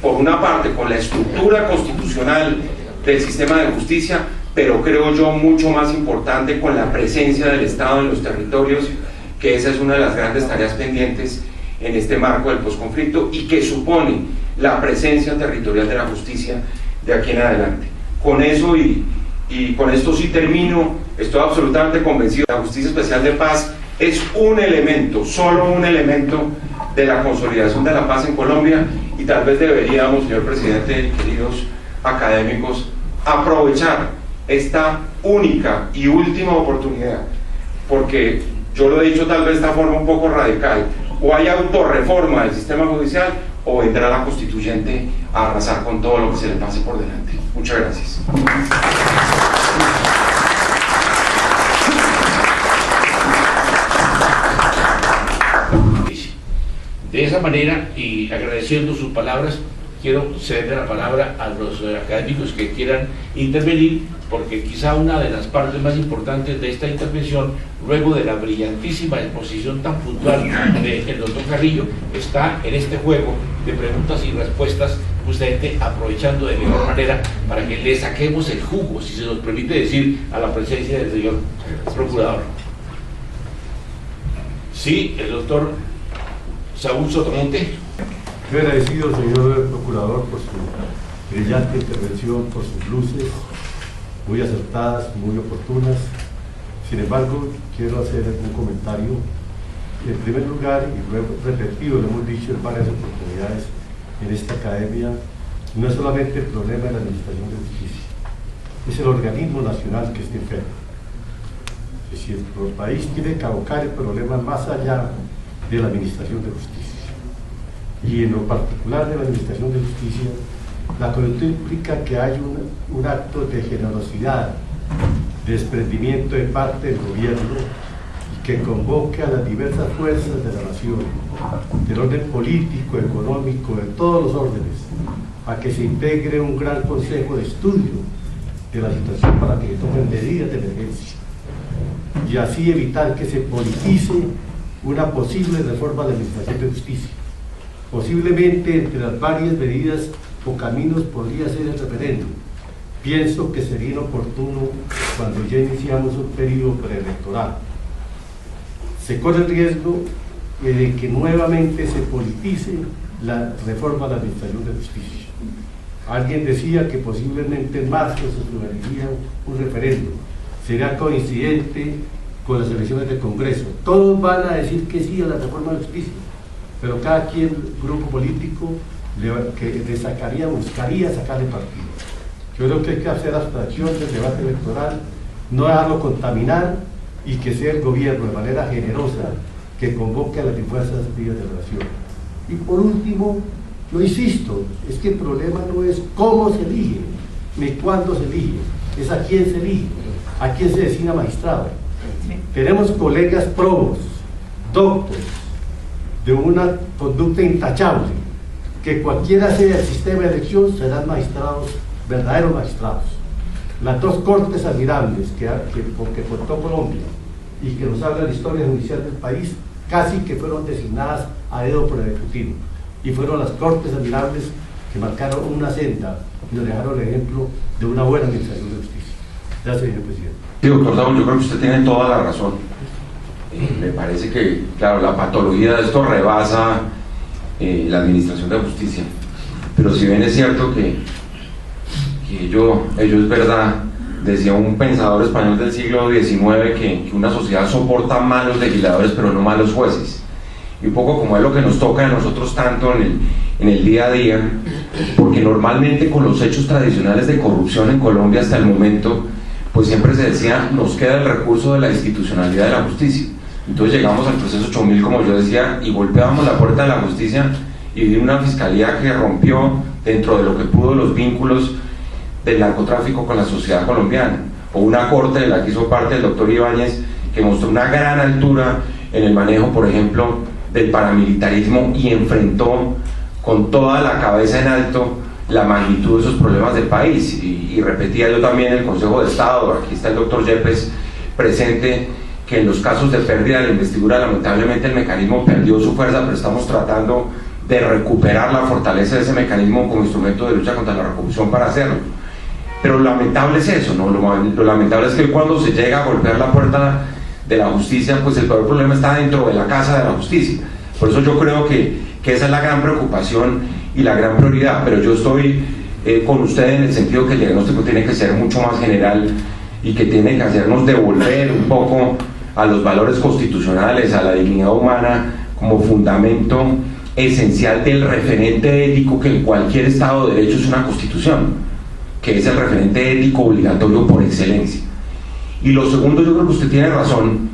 por una parte, con la estructura constitucional del sistema de justicia, pero creo yo mucho más importante con la presencia del Estado en los territorios, que esa es una de las grandes tareas pendientes en este marco del posconflicto y que supone la presencia territorial de la justicia de aquí en adelante. Con eso y y con esto sí termino, estoy absolutamente convencido, la Justicia Especial de Paz es un elemento, solo un elemento de la consolidación de la paz en Colombia, y tal vez deberíamos, señor presidente, queridos académicos, aprovechar esta única y última oportunidad, porque yo lo he dicho tal vez de esta forma un poco radical: o hay autorreforma del sistema judicial o vendrá la constituyente a arrasar con todo lo que se le pase por delante. Muchas gracias. De esa manera, y agradeciendo sus palabras, quiero ceder la palabra a los académicos que quieran intervenir, porque quizá una de las partes más importantes de esta intervención, luego de la brillantísima exposición tan puntual del doctor Carrillo, está en este juego de preguntas y respuestas, justamente aprovechando de mejor manera para que le saquemos el jugo, si se nos permite decir, a la presencia del señor procurador. Sí, el doctor Saúl Sotomonte. Muy agradecido, señor procurador, por su brillante intervención, por sus luces muy acertadas, muy oportunas. Sin embargo, quiero hacer algún comentario. En primer lugar, y lo he repetido, lo hemos dicho en varias oportunidades en esta academia, no es solamente el problema de la Administración de Justicia, es el organismo nacional que está enfermo. Es decir, el país tiene que abocar el problema más allá de la Administración de Justicia. Y en lo particular de la Administración de Justicia, la coyuntura implica que hay un acto de generosidad, de desprendimiento de parte del gobierno, y que convoque a las diversas fuerzas de la nación, del orden político, económico, de todos los órdenes, a que se integre un gran consejo de estudio de la situación para que tomen medidas de emergencia, y así evitar que se politice una posible reforma de la Administración de Justicia. Posiblemente entre las varias medidas o caminos podría ser el referéndum. Pienso que sería inoportuno cuando ya iniciamos un periodo preelectoral. Se corre el riesgo de que nuevamente se politice la reforma de la Administración de Justicia. Alguien decía que posiblemente en marzo se celebraría un referéndum. Será coincidente con las elecciones del Congreso. Todos van a decir que sí a la reforma de justicia, pero cada quien, grupo político, buscaría sacarle partido. Yo creo que hay que hacer abstracción del debate electoral, no dejarlo contaminar, y que sea el gobierno de manera generosa que convoque a las diversas vías de relación. Y por último, yo insisto, es que el problema no es cómo se elige, ni cuándo se elige, es a quién se elige, a quién se designa magistrado. Tenemos colegas probos, doctores, de una conducta intachable, que cualquiera sea el sistema de elección serán magistrados, verdaderos magistrados. Las dos cortes admirables con que contó Colombia y que nos habla de la historia judicial del país, casi que fueron designadas a dedo por el Ejecutivo, y fueron las cortes admirables que marcaron una senda y nos dejaron el ejemplo de una buena administración de justicia. Gracias, señor presidente. Sí, doctor Saúl, yo creo que usted tiene toda la razón. Me parece que, claro, la patología de esto rebasa la administración de justicia, pero si bien es cierto que ello es verdad, decía un pensador español del siglo XIX que una sociedad soporta malos legisladores pero no malos jueces, y un poco como es lo que nos toca a nosotros tanto en el día a día, porque normalmente con los hechos tradicionales de corrupción en Colombia hasta el momento, pues siempre se decía, nos queda el recurso de la institucionalidad de la justicia. Entonces llegamos al proceso 8000, como yo decía, y golpeábamos la puerta de la justicia y vino una fiscalía que rompió dentro de lo que pudo los vínculos del narcotráfico con la sociedad colombiana, o una corte de la que hizo parte el doctor Ibáñez, que mostró una gran altura en el manejo, por ejemplo, del paramilitarismo, y enfrentó con toda la cabeza en alto la magnitud de esos problemas del país. Y repetía yo también el Consejo de Estado, aquí está el doctor Yepes presente, que en los casos de pérdida de la investidura lamentablemente el mecanismo perdió su fuerza, pero estamos tratando de recuperar la fortaleza de ese mecanismo como instrumento de lucha contra la corrupción para hacerlo. Pero lo lamentable es eso, ¿no? Lo lamentable es que cuando se llega a golpear la puerta de la justicia, pues el peor problema está dentro de la casa de la justicia. Por eso yo creo que esa es la gran preocupación y la gran prioridad, pero yo estoy con usted en el sentido que el diagnóstico tiene que ser mucho más general y que tiene que hacernos devolver un poco a los valores constitucionales, a la dignidad humana como fundamento esencial del referente ético que en cualquier Estado de Derecho es una constitución, que es el referente ético obligatorio por excelencia. Y lo segundo, yo creo que usted tiene razón,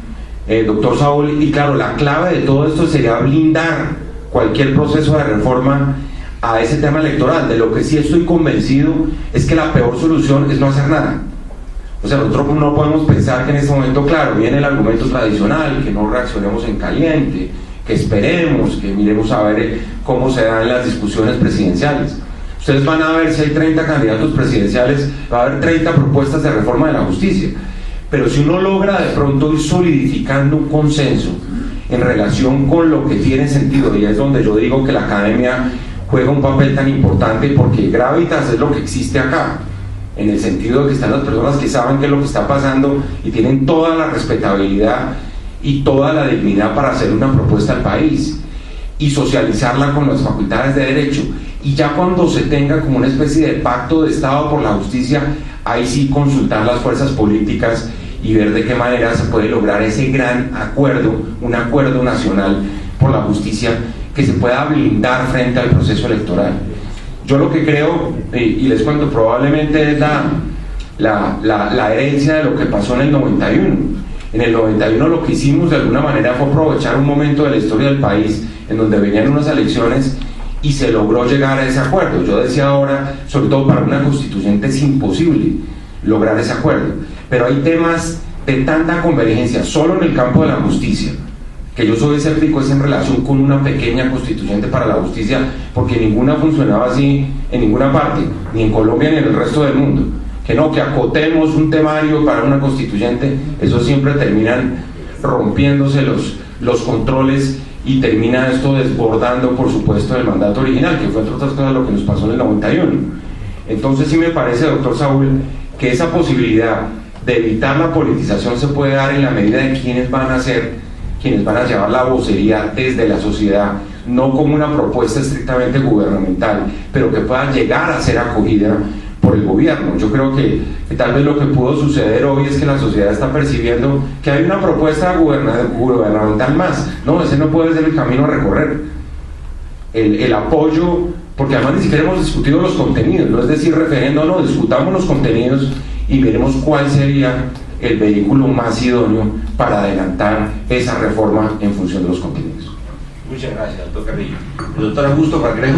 doctor Saúl, y claro, la clave de todo esto sería blindar cualquier proceso de reforma a ese tema electoral. De lo que sí estoy convencido es que la peor solución es no hacer nada. O sea, nosotros no podemos pensar que en este momento, claro, viene el argumento tradicional, que no reaccionemos en caliente, que esperemos, que miremos a ver cómo se dan las discusiones presidenciales. Ustedes van a ver si hay 30 candidatos presidenciales, va a haber 30 propuestas de reforma de la justicia. Pero si uno logra de pronto ir solidificando un consenso en relación con lo que tiene sentido, y es donde yo digo que la academia juega un papel tan importante, porque Gravitas es lo que existe acá, en el sentido de que están las personas que saben qué es lo que está pasando y tienen toda la respetabilidad y toda la dignidad para hacer una propuesta al país y socializarla con las facultades de derecho, y ya cuando se tenga como una especie de pacto de Estado por la justicia, ahí sí consultar las fuerzas políticas y ver de qué manera se puede lograr ese gran acuerdo, un acuerdo nacional por la justicia que se pueda blindar frente al proceso electoral. Yo lo que creo, y les cuento, probablemente es la herencia de lo que pasó en el 91. En el 91 lo que hicimos de alguna manera fue aprovechar un momento de la historia del país en donde venían unas elecciones y se logró llegar a ese acuerdo. Yo decía ahora, sobre todo para una constituyente es imposible lograr ese acuerdo, pero hay temas de tanta convergencia solo en el campo de la justicia, que yo soy escéptico es en relación con una pequeña constituyente para la justicia, porque ninguna funcionaba así en ninguna parte, ni en Colombia ni en el resto del mundo. Que no, que acotemos un temario para una constituyente, eso siempre terminan rompiéndose los controles y termina esto desbordando, por supuesto, del mandato original, que fue entre otras cosas lo que nos pasó en el 91. Entonces sí me parece, doctor Saúl, que esa posibilidad de evitar la politización se puede dar en la medida de quienes van a llevar la vocería desde la sociedad, no como una propuesta estrictamente gubernamental, pero que pueda llegar a ser acogida por el gobierno. Yo creo que tal vez lo que pudo suceder hoy es que la sociedad está percibiendo que hay una propuesta gubernamental más. No, ese no puede ser el camino a recorrer. El apoyo, porque además ni siquiera hemos discutido los contenidos, no es decir referendo, no, discutamos los contenidos y veremos cuál sería el vehículo más idóneo para adelantar esa reforma en función de los contenidos. Muchas gracias, doctor Carrillo. El doctor Augusto Cangrejo.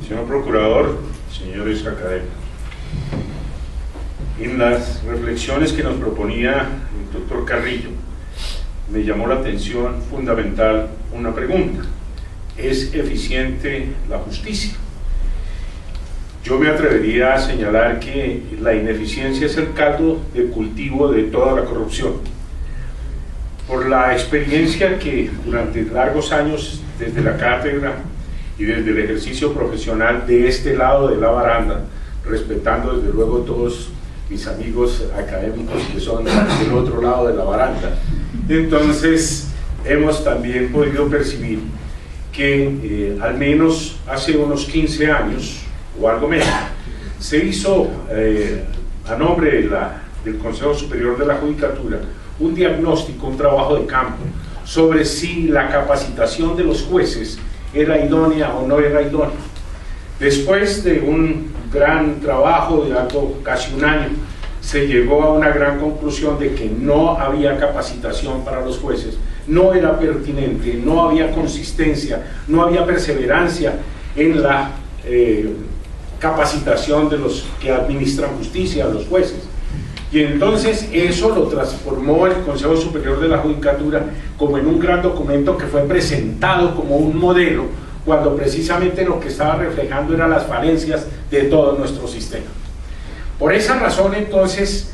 Señor Procurador, señores académicos, en las reflexiones que nos proponía el doctor Carrillo, me llamó la atención fundamental una pregunta: ¿es eficiente la justicia? Yo me atrevería a señalar que la ineficiencia es el caldo de cultivo de toda la corrupción. Por la experiencia que durante largos años desde la cátedra y desde el ejercicio profesional de este lado de la baranda, respetando desde luego todos mis amigos académicos que son del otro lado de la baranda, entonces hemos también podido percibir que al menos hace unos 15 años o algo menos, se hizo a nombre del Consejo Superior de la Judicatura un diagnóstico, un trabajo de campo sobre si la capacitación de los jueces era idónea o no era idónea. Después de un gran trabajo de algo casi un año, se llegó a una gran conclusión de que no había capacitación para los jueces, no era pertinente, no había consistencia, no había perseverancia en la capacitación de los que administran justicia, los jueces. Y entonces eso lo transformó el Consejo Superior de la Judicatura como en un gran documento que fue presentado como un modelo, cuando precisamente lo que estaba reflejando eran las falencias de todo nuestro sistema. Por esa razón, entonces,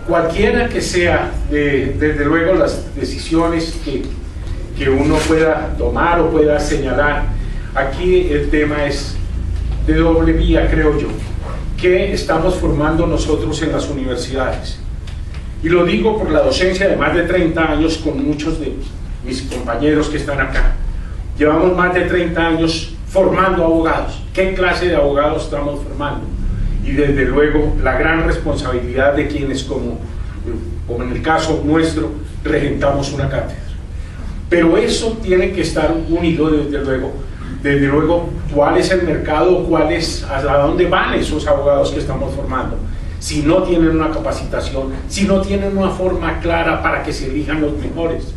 cualquiera que sea, desde luego, las decisiones que uno pueda tomar o pueda señalar, aquí el tema es de doble vía, creo yo, que estamos formando nosotros en las universidades. Y lo digo por la docencia de más de 30 años con muchos de mis compañeros que están acá. Llevamos más de 30 años formando abogados. ¿Qué clase de abogados estamos formando? Y desde luego la gran responsabilidad de quienes, como en el caso nuestro, regentamos una cátedra. Pero eso tiene que estar unido desde luego, cuál es el mercado, a dónde van esos abogados que estamos formando. Si no tienen una capacitación, si no tienen una forma clara para que se elijan los mejores.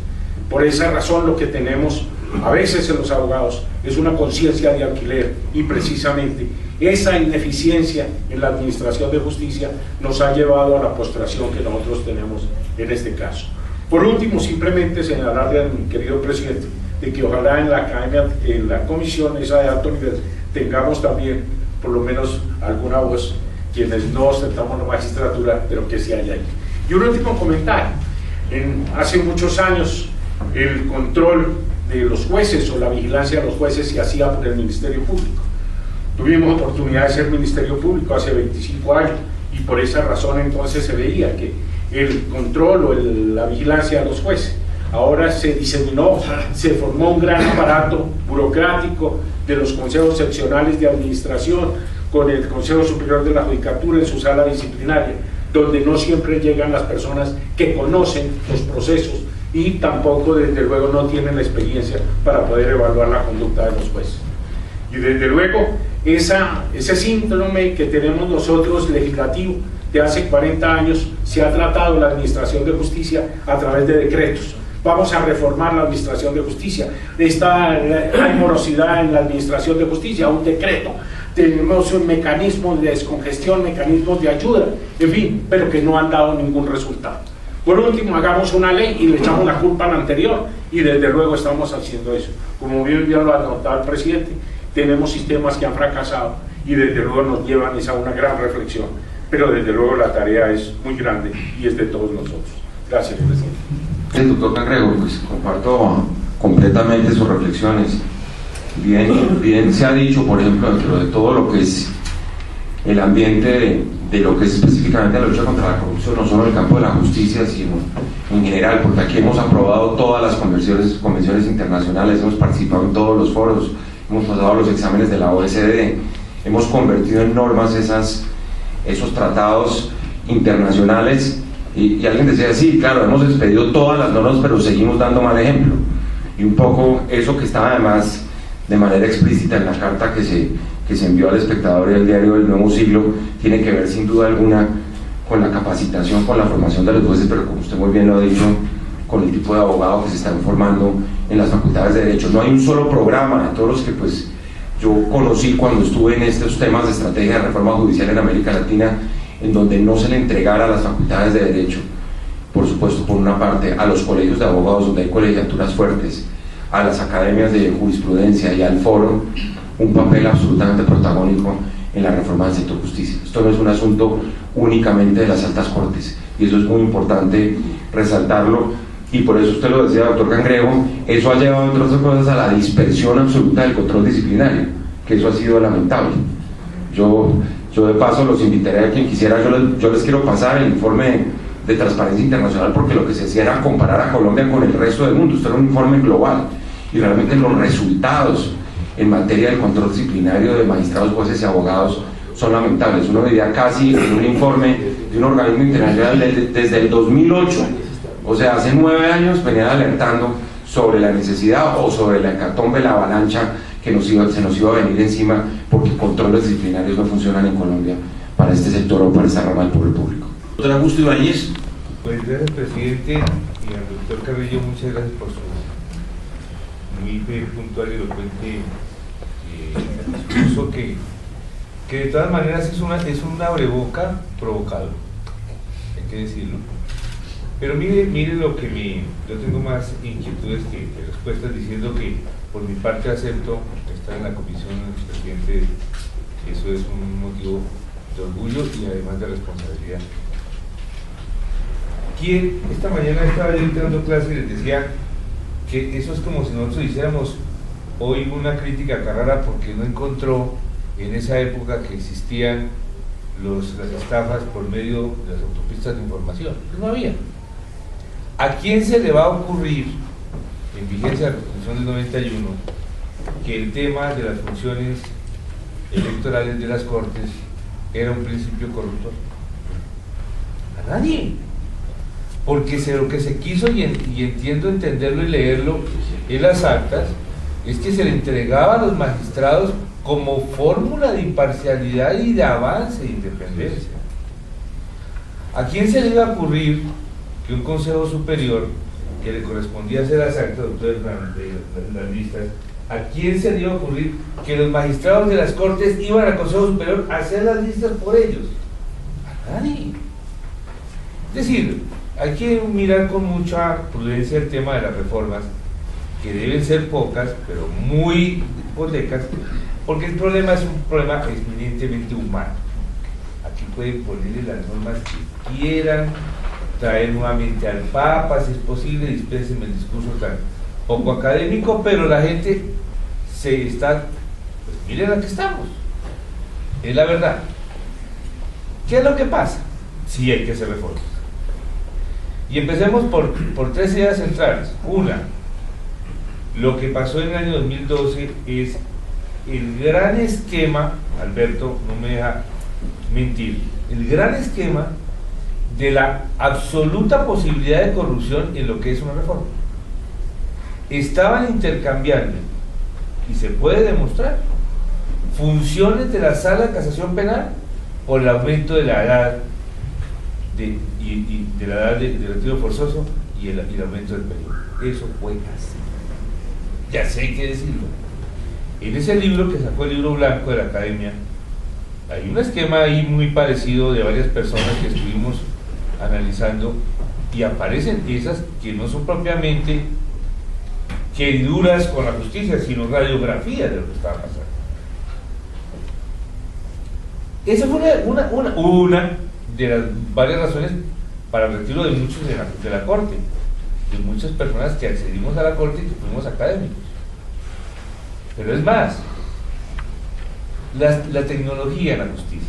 Por esa razón lo que tenemos a veces en los abogados es una conciencia de alquiler, y precisamente esa ineficiencia en la administración de justicia nos ha llevado a la postración que nosotros tenemos en este caso. Por último, simplemente señalarle a mi querido presidente de que ojalá en la academia, en la comisión esa de alto nivel, tengamos también por lo menos alguna voz, quienes no ostentamos la magistratura, pero que sí haya ahí. Y un último comentario: hace muchos años el control de los jueces o la vigilancia de los jueces se hacía por el Ministerio Público. Tuvimos oportunidad de ser Ministerio Público hace 25 años y por esa razón entonces se veía que el control o la vigilancia de los jueces. Ahora se diseminó, se formó un gran aparato burocrático de los consejos seccionales de administración con el Consejo Superior de la Judicatura en su sala disciplinaria, donde no siempre llegan las personas que conocen los procesos y tampoco desde luego no tienen la experiencia para poder evaluar la conducta de los jueces. Y desde luego ese síndrome que tenemos nosotros legislativo de hace 40 años se ha tratado la administración de justicia a través de decretos. Vamos a reformar la administración de justicia. Hay morosidad en la administración de justicia, un decreto. Tenemos un mecanismo de descongestión, mecanismos de ayuda, en fin, pero que no han dado ningún resultado. Por último, hagamos una ley y le echamos la culpa a la anterior, y desde luego estamos haciendo eso. Como bien lo ha notado el presidente, tenemos sistemas que han fracasado y desde luego nos llevan a una gran reflexión, pero desde luego la tarea es muy grande y es de todos nosotros. Gracias, presidente. Doctor Cangrejo, pues comparto completamente sus reflexiones. Bien se ha dicho, por ejemplo, dentro de todo lo que es el ambiente de lo que es específicamente la lucha contra la corrupción, no solo en el campo de la justicia, sino en general, porque aquí hemos aprobado todas las convenciones internacionales, hemos participado en todos los foros, hemos pasado los exámenes de la OECD, hemos convertido en normas esos tratados internacionales, y alguien decía, sí, claro, hemos expedido todas las normas, pero seguimos dando mal ejemplo. Y un poco eso que estaba además de manera explícita en la carta que se envió al Espectador y al diario del Nuevo Siglo, tiene que ver sin duda alguna con la capacitación, con la formación de los jueces, pero como usted muy bien lo ha dicho, con el tipo de abogados que se están formando en las facultades de Derecho. No hay un solo programa, de todos los que pues yo conocí cuando estuve en estos temas de estrategia de reforma judicial en América Latina, en donde no se le entregara a las facultades de Derecho, por supuesto por una parte, a los colegios de abogados donde hay colegiaturas fuertes, a las academias de jurisprudencia y al foro, un papel absolutamente protagónico en la reforma del sector justicia. Esto no es un asunto únicamente de las altas cortes, y eso es muy importante resaltarlo, y por eso usted lo decía, doctor Cangrejo, eso ha llevado, entre otras cosas, a la dispersión absoluta del control disciplinario, que eso ha sido lamentable. Yo de paso los invitaré a quien quisiera, yo les quiero pasar el informe de Transparencia Internacional, porque lo que se hacía era comparar a Colombia con el resto del mundo. Esto era un informe global, y realmente los resultados en materia de control disciplinario de magistrados, jueces y abogados son lamentables. Uno veía casi en un informe de un organismo internacional desde el 2008, o sea, hace 9 años, venían alertando sobre la necesidad o sobre la hecatombe, la avalancha que se nos iba a venir encima, porque controles disciplinarios no funcionan en Colombia para este sector o para esta rama del poder público. Doctor Augusto Ibáñez. Pues gracias, presidente, y al doctor Carrillo, muchas gracias por su muy puntual y elocuente discurso, que de todas maneras es un abreboca provocador, hay que decirlo. Pero mire lo que yo tengo más inquietudes que respuestas, diciendo que por mi parte acepto estar en la comisión del presidente. Eso es un motivo de orgullo y además de responsabilidad. Esta mañana estaba yo dando clase y les decía que eso es como si nosotros hiciéramos hoy una crítica a Carrara porque no encontró en esa época que existían las estafas por medio de las autopistas de información. No había. ¿A quién se le va a ocurrir, en vigencia de la Constitución del 91, que el tema de las funciones electorales de las Cortes era un principio corruptor? A nadie. Porque lo que se quiso, y entiendo entenderlo y leerlo en las actas, es que se le entregaba a los magistrados como fórmula de imparcialidad y de avance de independencia. ¿A quién se le iba a ocurrir que un Consejo Superior, que le correspondía hacer las actas, doctor Hernández, las listas, a quién se le iba a ocurrir que los magistrados de las Cortes iban al Consejo Superior a hacer las listas por ellos? A nadie. Es decir, hay que mirar con mucha prudencia el tema de las reformas, que deben ser pocas, pero muy hipotecas, porque el problema es un problema eminentemente humano. Aquí pueden ponerle las normas que quieran, traer nuevamente al Papa, si es posible, dispensen el discurso tan poco académico, pero la gente se está, pues miren la que estamos, es la verdad. ¿Qué es lo que pasa? Sí hay que hacer reformas. Y empecemos por tres ideas centrales. Una, lo que pasó en el año 2012 es el gran esquema, Alberto no me deja mentir, el gran esquema de la absoluta posibilidad de corrupción en lo que es una reforma. Estaban intercambiando, y se puede demostrar, funciones de la Sala de Casación Penal por el aumento de la edad de la edad de retiro forzoso y el aumento del periodo. Eso fue así. Ya sé hay que decirlo. En ese libro que sacó el Libro Blanco de la Academia, hay un esquema ahí muy parecido de varias personas que estuvimos analizando, y aparecen esas que no son propiamente queriduras con la justicia, sino radiografías de lo que estaba pasando. Esa fue una de las varias razones para el retiro de muchos de la Corte, de muchas personas que accedimos a la Corte y que fuimos académicos. Pero es más, la tecnología en la justicia.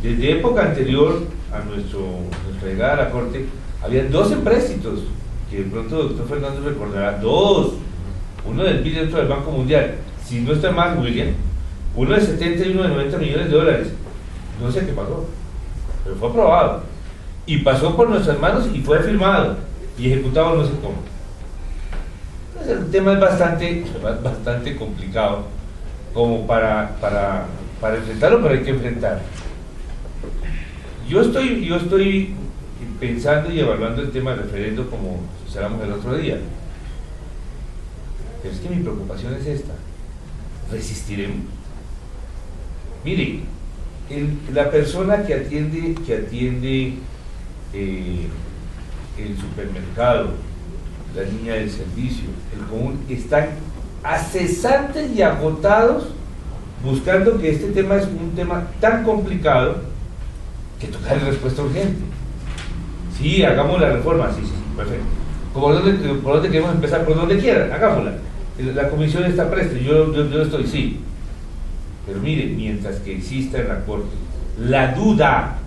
Desde época anterior a nuestra llegada a la Corte, había dos empréstitos, que de pronto el doctor Fernando recordará, dos, uno del BID dentro del Banco Mundial, si no está mal, William, uno de 70 y uno de 90 millones de dólares. No sé qué pasó, pero fue aprobado, y pasó por nuestras manos y fue firmado, y ejecutado no sé cómo. Entonces, el tema es bastante complicado como para enfrentarlo, pero hay que enfrentarlo. Yo estoy pensando y evaluando el tema del referendo como señalamos el otro día, pero es que mi preocupación es esta: resistiremos. Mire, la persona que atiende el supermercado, la niña del servicio, el común, están acesantes y agotados buscando que este tema es un tema tan complicado que toca la respuesta urgente. Sí, hagamos la reforma, sí, perfecto. ¿Por dónde queremos empezar? Por donde quieran, hagámosla. La comisión está presta, yo estoy, sí. Pero mire, mientras que exista en la Corte la duda,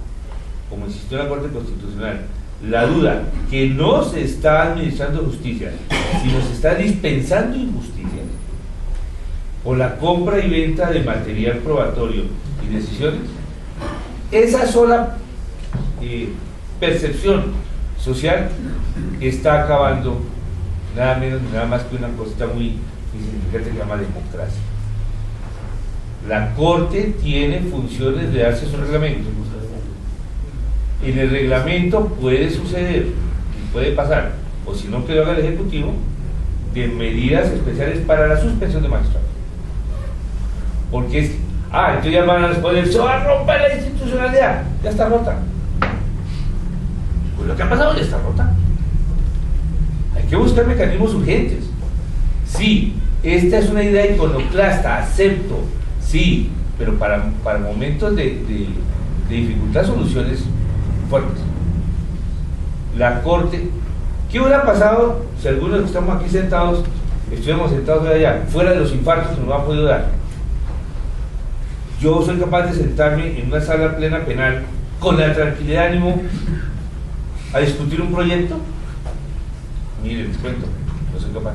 como existió en la Corte Constitucional, la duda que no se está administrando justicia, sino se está dispensando injusticia, o la compra y venta de material probatorio y decisiones, esa sola percepción social está acabando nada menos ni nada más que una cosita muy insignificante que se llama democracia. La Corte tiene funciones de darse su reglamento. En el reglamento puede suceder y puede pasar, o si no que lo haga el Ejecutivo, de medidas especiales para la suspensión de magistrados. Porque es, entonces ya van a responder, se va a romper la institucionalidad, ya está rota. Pues lo que ha pasado ya está rota. Hay que buscar mecanismos urgentes. Sí, esta es una idea iconoclasta, acepto, sí, pero para momentos de dificultad, soluciones fuertes. La Corte, ¿qué hubiera pasado si algunos de los que estamos aquí sentados estuviéramos sentados de allá, fuera de los infartos que nos han podido dar? Yo soy capaz de sentarme en una sala plena penal con la tranquilidad de ánimo a discutir un proyecto. Miren, les cuento, no soy capaz.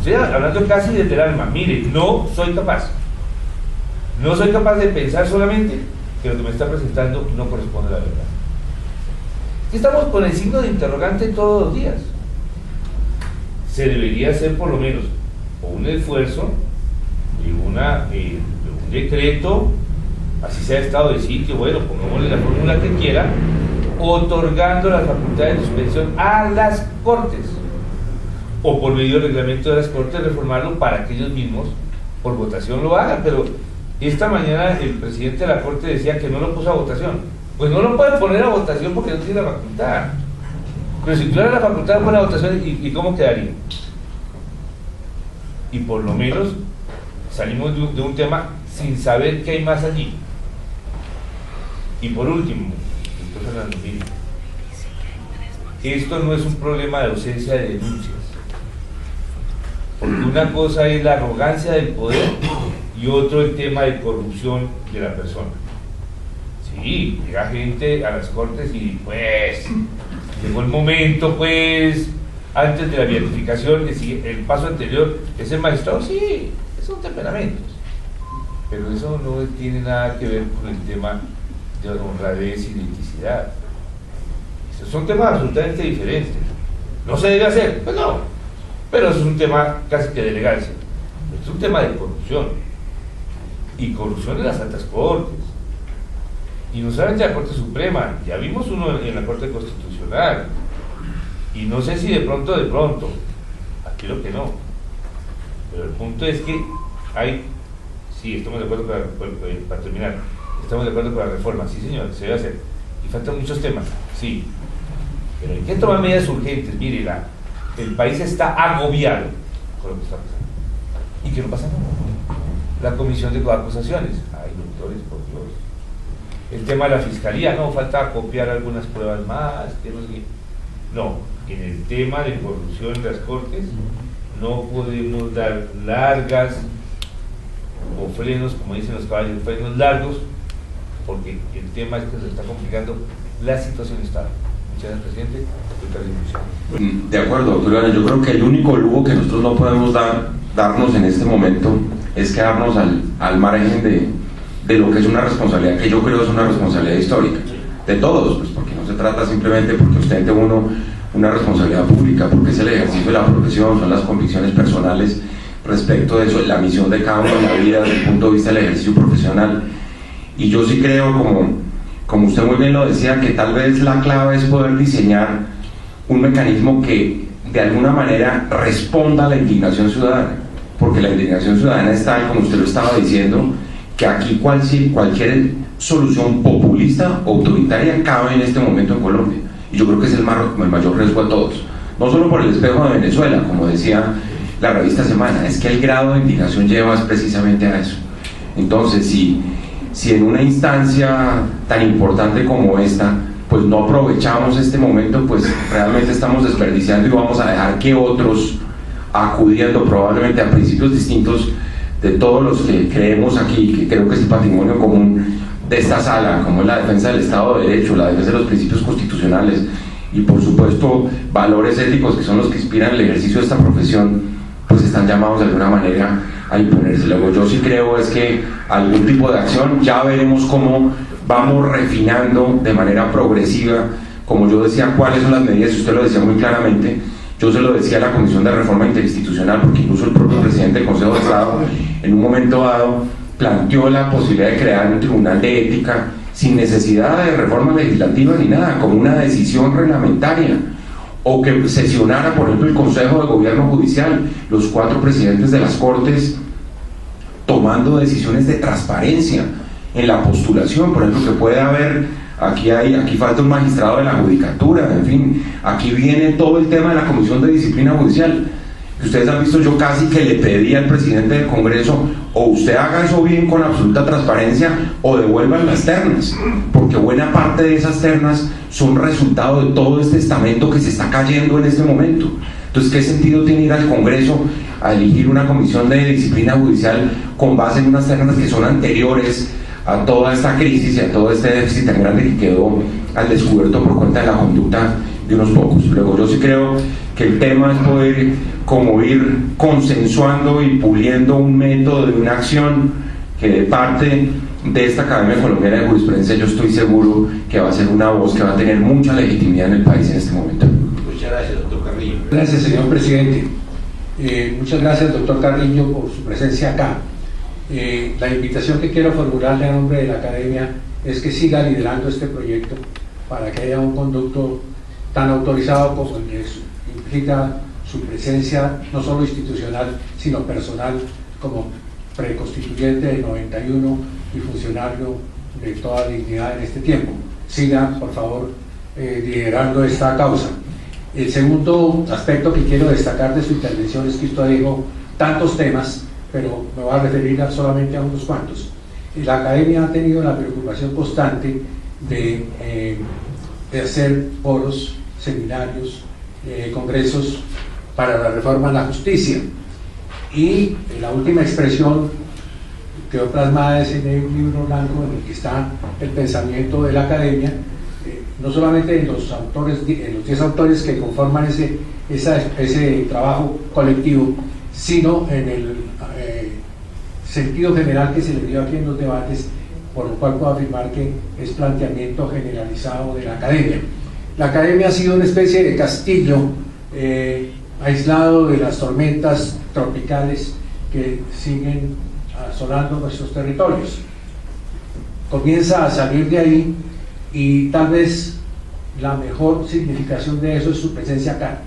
Estoy hablando casi desde el alma. Mire, no soy capaz. No soy capaz de pensar solamente que lo que me está presentando no corresponde a la verdad. Estamos con el signo de interrogante todos los días. Se debería hacer por lo menos un esfuerzo de un decreto, así sea estado de sitio, bueno, pongámosle la fórmula que quiera, otorgando las facultades de suspensión a las Cortes, o por medio del reglamento de las Cortes reformarlo para que ellos mismos por votación lo hagan. Pero esta mañana el presidente de la Corte decía que no lo puso a votación. Pues no lo pueden poner a votación porque no tiene la facultad. Pero si tuviera la facultad de poner a votación, ¿y cómo quedaría? Y por lo menos salimos de un tema sin saber qué hay más allí. Y por último, doctor Fernando, mire, esto no es un problema de ausencia de denuncias, porque una cosa es la arrogancia del poder y otro el tema de corrupción de la persona. Sí, llega gente a las Cortes y pues llegó el momento, pues antes de la beatificación, el paso anterior es el magistrado. Sí, son temperamentos, pero eso no tiene nada que ver con el tema de honradez y de eticidad. Esos son temas absolutamente diferentes. ¿No se debe hacer? Pues no, pero eso es un tema casi que de elegancia. Es un tema de corrupción, y corrupción en las altas Cortes, y no solamente en la Corte Suprema, ya vimos uno en la Corte Constitucional, y no sé si de pronto, aquí lo que no, pero el punto es que hay, sí, estamos de acuerdo para terminar, estamos de acuerdo con la reforma, sí señor, se debe hacer, y faltan muchos temas, sí, pero hay que tomar medidas urgentes. Mire, el país está agobiado con lo que está pasando, y que no pasa nada. La comisión de acusaciones, ay doctores, por Dios, el tema de la fiscalía, no, falta copiar algunas pruebas más, que no sé. No, en el tema de corrupción en las Cortes no podemos dar largas o frenos, como dicen los caballos, frenos largos, porque el tema es que se está complicando la situación estable. Muchas gracias, presidente. De acuerdo, doctor Iván, yo creo que el único lujo que nosotros no podemos darnos en este momento es quedarnos al margen de lo que es una responsabilidad, que yo creo es una responsabilidad histórica, de todos, pues porque no se trata simplemente porque ostente uno una responsabilidad pública, porque es el ejercicio de la profesión, son las convicciones personales respecto de eso, la misión de cada uno en la vida desde el punto de vista del ejercicio profesional. Y yo sí creo, como usted muy bien lo decía, que tal vez la clave es poder diseñar un mecanismo que de alguna manera responda a la indignación ciudadana, porque la indignación ciudadana está, como usted lo estaba diciendo, que aquí cualquier solución populista o autoritaria cabe en este momento en Colombia, y yo creo que es el mayor riesgo a todos, no solo por el espejo de Venezuela, como decía la revista Semana, es que el grado de indignación lleva precisamente a eso. Entonces, si en una instancia tan importante como esta, pues no aprovechamos este momento, pues realmente estamos desperdiciando y vamos a dejar que otros, acudiendo probablemente a principios distintos de todos los que creemos aquí, que creo que es el patrimonio común de esta sala, como es la defensa del Estado de Derecho, la defensa de los principios constitucionales y por supuesto valores éticos que son los que inspiran el ejercicio de esta profesión, pues están llamados de alguna manera a imponerse. Luego yo sí creo es que algún tipo de acción, ya veremos cómo vamos refinando de manera progresiva, como yo decía, cuáles son las medidas, y usted lo decía muy claramente. Yo se lo decía a la Comisión de Reforma Interinstitucional, porque incluso el propio presidente del Consejo de Estado en un momento dado planteó la posibilidad de crear un tribunal de ética sin necesidad de reforma legislativa ni nada, como una decisión reglamentaria, o que sesionara, por ejemplo, el Consejo de Gobierno Judicial, los 4 presidentes de las Cortes tomando decisiones de transparencia en la postulación, por ejemplo, que puede haber, aquí falta un magistrado de la Judicatura, en fin, aquí viene todo el tema de la Comisión de Disciplina Judicial. Ustedes han visto, yo casi que le pedí al presidente del Congreso, o usted haga eso bien con absoluta transparencia, o devuelvan las ternas, porque buena parte de esas ternas son resultado de todo este estamento que se está cayendo en este momento. Entonces, ¿qué sentido tiene ir al Congreso a elegir una comisión de disciplina judicial con base en unas ternas que son anteriores a toda esta crisis y a todo este déficit tan grande que quedó al descubierto por cuenta de la conducta de unos pocos? Luego yo sí creo que el tema es poder como ir consensuando y puliendo un método de una acción que de parte de esta Academia Colombiana de Jurisprudencia yo estoy seguro que va a ser una voz que va a tener mucha legitimidad en el país en este momento. Muchas gracias, doctor Carrillo. Gracias, señor presidente. Muchas gracias, doctor Carrillo, por su presencia acá. La invitación que quiero formularle a nombre de la Academia es que siga liderando este proyecto para que haya un conducto tan autorizado como el que implica su presencia, no solo institucional, sino personal, como preconstituyente del 91 y funcionario de toda dignidad en este tiempo. Siga, por favor, liderando esta causa. El segundo aspecto que quiero destacar de su intervención es que usted dijo tantos temas, pero me voy a referir solamente a unos cuantos. La Academia ha tenido la preocupación constante de hacer foros, seminarios, congresos para la reforma en la justicia. Y la última expresión quedó plasmada en el libro blanco en el que está el pensamiento de la Academia, no solamente en los autores, en los 10 autores que conforman ese trabajo colectivo, sino en el sentido general que se le dio aquí en los debates, por lo cual puedo afirmar que es planteamiento generalizado de la Academia. La Academia ha sido una especie de castillo aislado de las tormentas tropicales que siguen asolando nuestros territorios. Comienza a salir de ahí y tal vez la mejor significación de eso es su presencia acá.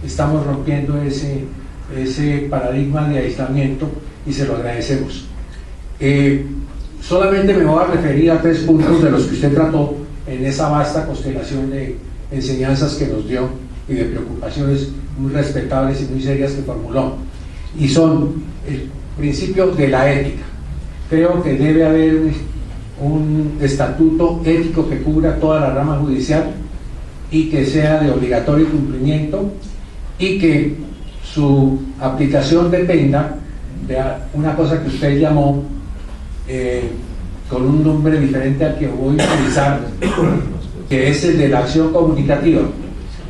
Estamos rompiendo ese paradigma de aislamiento y se lo agradecemos. Solamente me voy a referir a 3 puntos de los que usted trató en esa vasta constelación de enseñanzas que nos dio y de preocupaciones muy respetables y muy serias que formuló, y son el principio de la ética. Creo que debe haber un estatuto ético que cubra toda la rama judicial y que sea de obligatorio cumplimiento, y que su aplicación dependa de una cosa que usted llamó con un nombre diferente al que voy a utilizar, que es el de la acción comunicativa.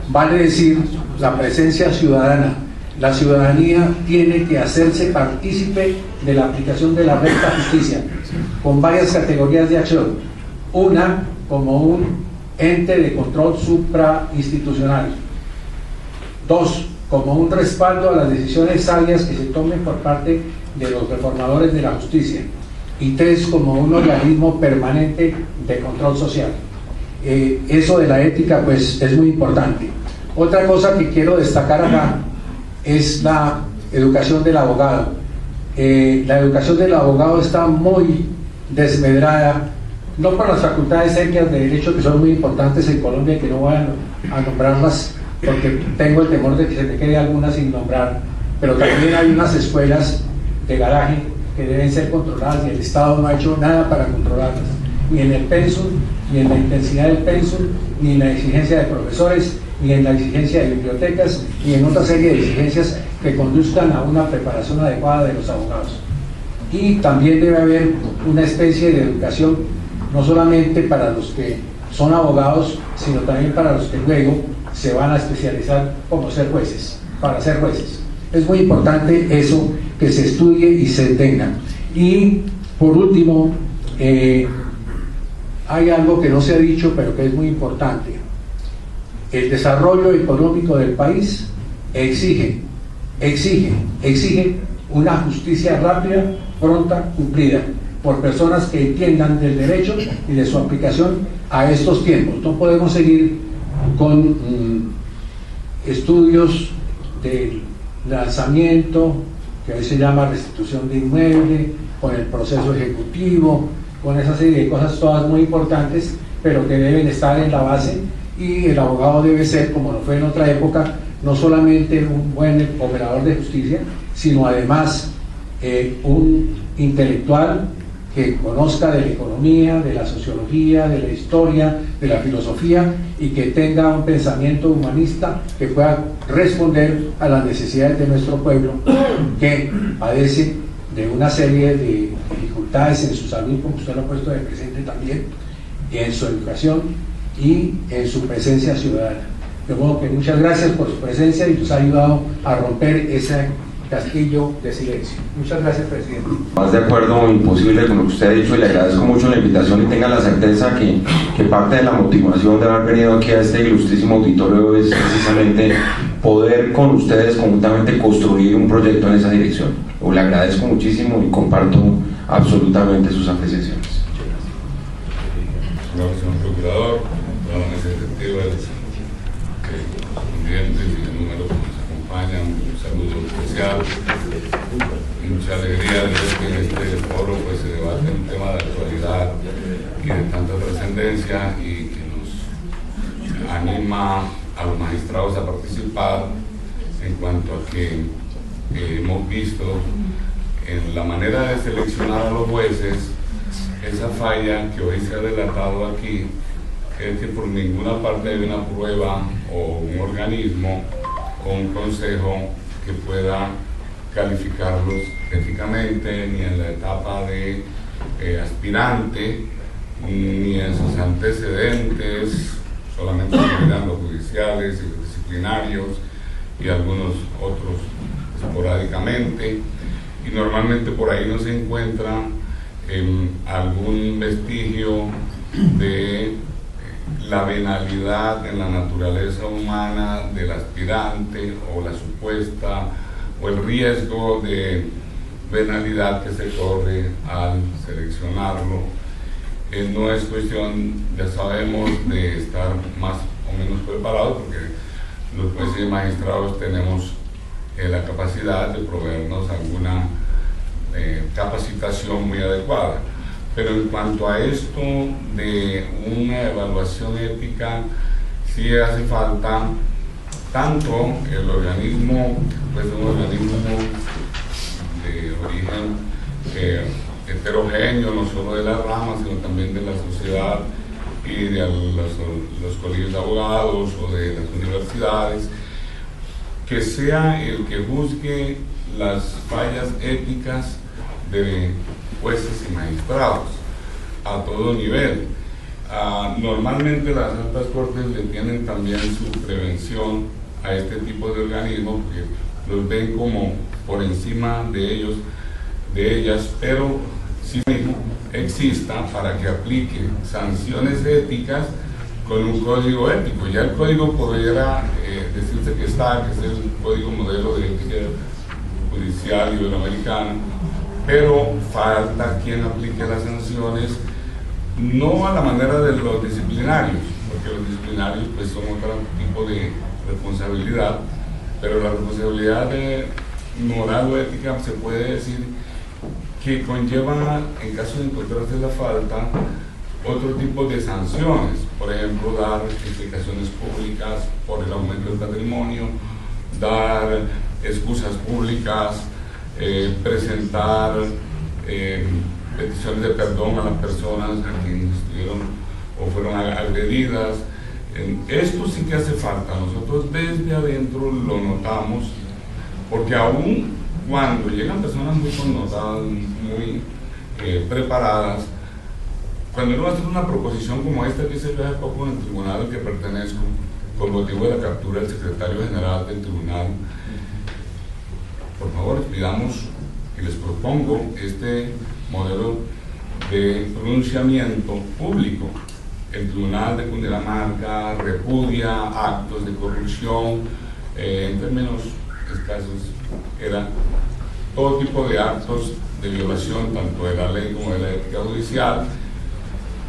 Vale decir, la presencia ciudadana. La ciudadanía tiene que hacerse partícipe de la aplicación de la recta justicia, con varias categorías de acción. Una, como un ente de control suprainstitucional. 2, como un respaldo a las decisiones sabias que se tomen por parte de los reformadores de la justicia. Y 3, como un organismo permanente de control social. Eso de la ética pues es muy importante. Otra cosa que quiero destacar acá es la educación del abogado. La educación del abogado está muy desmedrada, no por las facultades técnicas de derecho, que son muy importantes en Colombia y que no voy a nombrarlas porque tengo el temor de que se me quede alguna sin nombrar, pero también hay unas escuelas de garaje que deben ser controladas y el Estado no ha hecho nada para controlarlas, ni en el pensum, ni en la intensidad del pensum, ni en la exigencia de profesores, ni en la exigencia de bibliotecas, ni en otra serie de exigencias que conduzcan a una preparación adecuada de los abogados. Y también debe haber una especie de educación, no solamente para los que son abogados, sino también para los que luego se van a especializar como ser jueces, para ser jueces. Es muy importante eso, que se estudie y se tenga. Y por último, hay algo que no se ha dicho, pero que es muy importante. El desarrollo económico del país exige una justicia rápida, pronta, cumplida, por personas que entiendan del derecho y de su aplicación a estos tiempos. No podemos seguir con estudios del lanzamiento, que hoy se llama restitución de inmueble, con el proceso ejecutivo, con esa serie de cosas todas muy importantes, pero que deben estar en la base, y el abogado debe ser, como lo fue en otra época, no solamente un buen operador de justicia, sino además un intelectual que conozca de la economía, de la sociología, de la historia, de la filosofía, y que tenga un pensamiento humanista que pueda responder a las necesidades de nuestro pueblo, que padece de una serie de dificultades en su salud, como usted lo ha puesto de presente también, en su educación y en su presencia ciudadana. De modo que muchas gracias por su presencia y nos ha ayudado a romper ese castillo de silencio. Muchas gracias, presidente. Más de acuerdo, imposible con lo que usted ha dicho, y le agradezco mucho la invitación y tenga la certeza que parte de la motivación de haber venido aquí a este ilustrísimo auditorio es precisamente poder con ustedes conjuntamente construir un proyecto en esa dirección. Le agradezco muchísimo y comparto absolutamente sus apreciaciones. Señor Procurador, toda la mesa directiva, los correspondientes y el número que nos acompañan, un saludo especial. Mucha alegría de ver que en este foro pues, se debate un tema de actualidad y de tanta trascendencia y que nos anima a los magistrados a participar en cuanto a que hemos visto en la manera de seleccionar a los jueces esa falla que hoy se ha delatado aquí, es que por ninguna parte hay una prueba o un organismo o un consejo que pueda calificarlos éticamente, ni en la etapa de aspirante, ni en sus antecedentes, solamente miran los judiciales y los disciplinarios y algunos otros esporádicamente, y normalmente por ahí no se encuentra algún vestigio de la venalidad en la naturaleza humana del aspirante o la supuesta o el riesgo de venalidad que se corre al seleccionarlo. No es cuestión, ya sabemos, de estar más o menos preparados, porque los jueces y magistrados tenemos la capacidad de proveernos alguna capacitación muy adecuada. Pero en cuanto a esto de una evaluación ética, sí hace falta tanto el organismo, pues un organismo de origen heterogéneo, no solo de la rama, sino también de la sociedad y de los colegios de abogados o de las universidades, que sea el que juzgue las fallas éticas de jueces y magistrados a todo nivel. Normalmente las altas cortes le tienen también su prevención a este tipo de organismos, porque los ven como por encima de ellos, de ellas, pero sí mismo exista para que aplique sanciones éticas con un código ético. Ya el código podría decirse que está, que es el código modelo de ética judicial iberoamericano, pero falta quien aplique las sanciones, no a la manera de los disciplinarios, porque los disciplinarios pues son otro tipo de responsabilidad, pero la responsabilidad moral o ética se puede decir que conlleva, en caso de encontrarse la falta, otro tipo de sanciones, por ejemplo, dar explicaciones públicas por el aumento del patrimonio, dar excusas públicas, presentar peticiones de perdón a las personas a quienes estuvieron o fueron agredidas. Esto sí que hace falta, nosotros desde adentro lo notamos, porque aún cuando llegan personas muy connotadas, muy preparadas, cuando uno va a hacer una proposición como esta que se ve hace poco en el tribunal al que pertenezco, con motivo de la captura del secretario general del tribunal, por favor, pidamos y les propongo este modelo de pronunciamiento público. El Tribunal de Cundinamarca repudia actos de corrupción, en términos escasos, era todo tipo de actos de violación, tanto de la ley como de la ética judicial,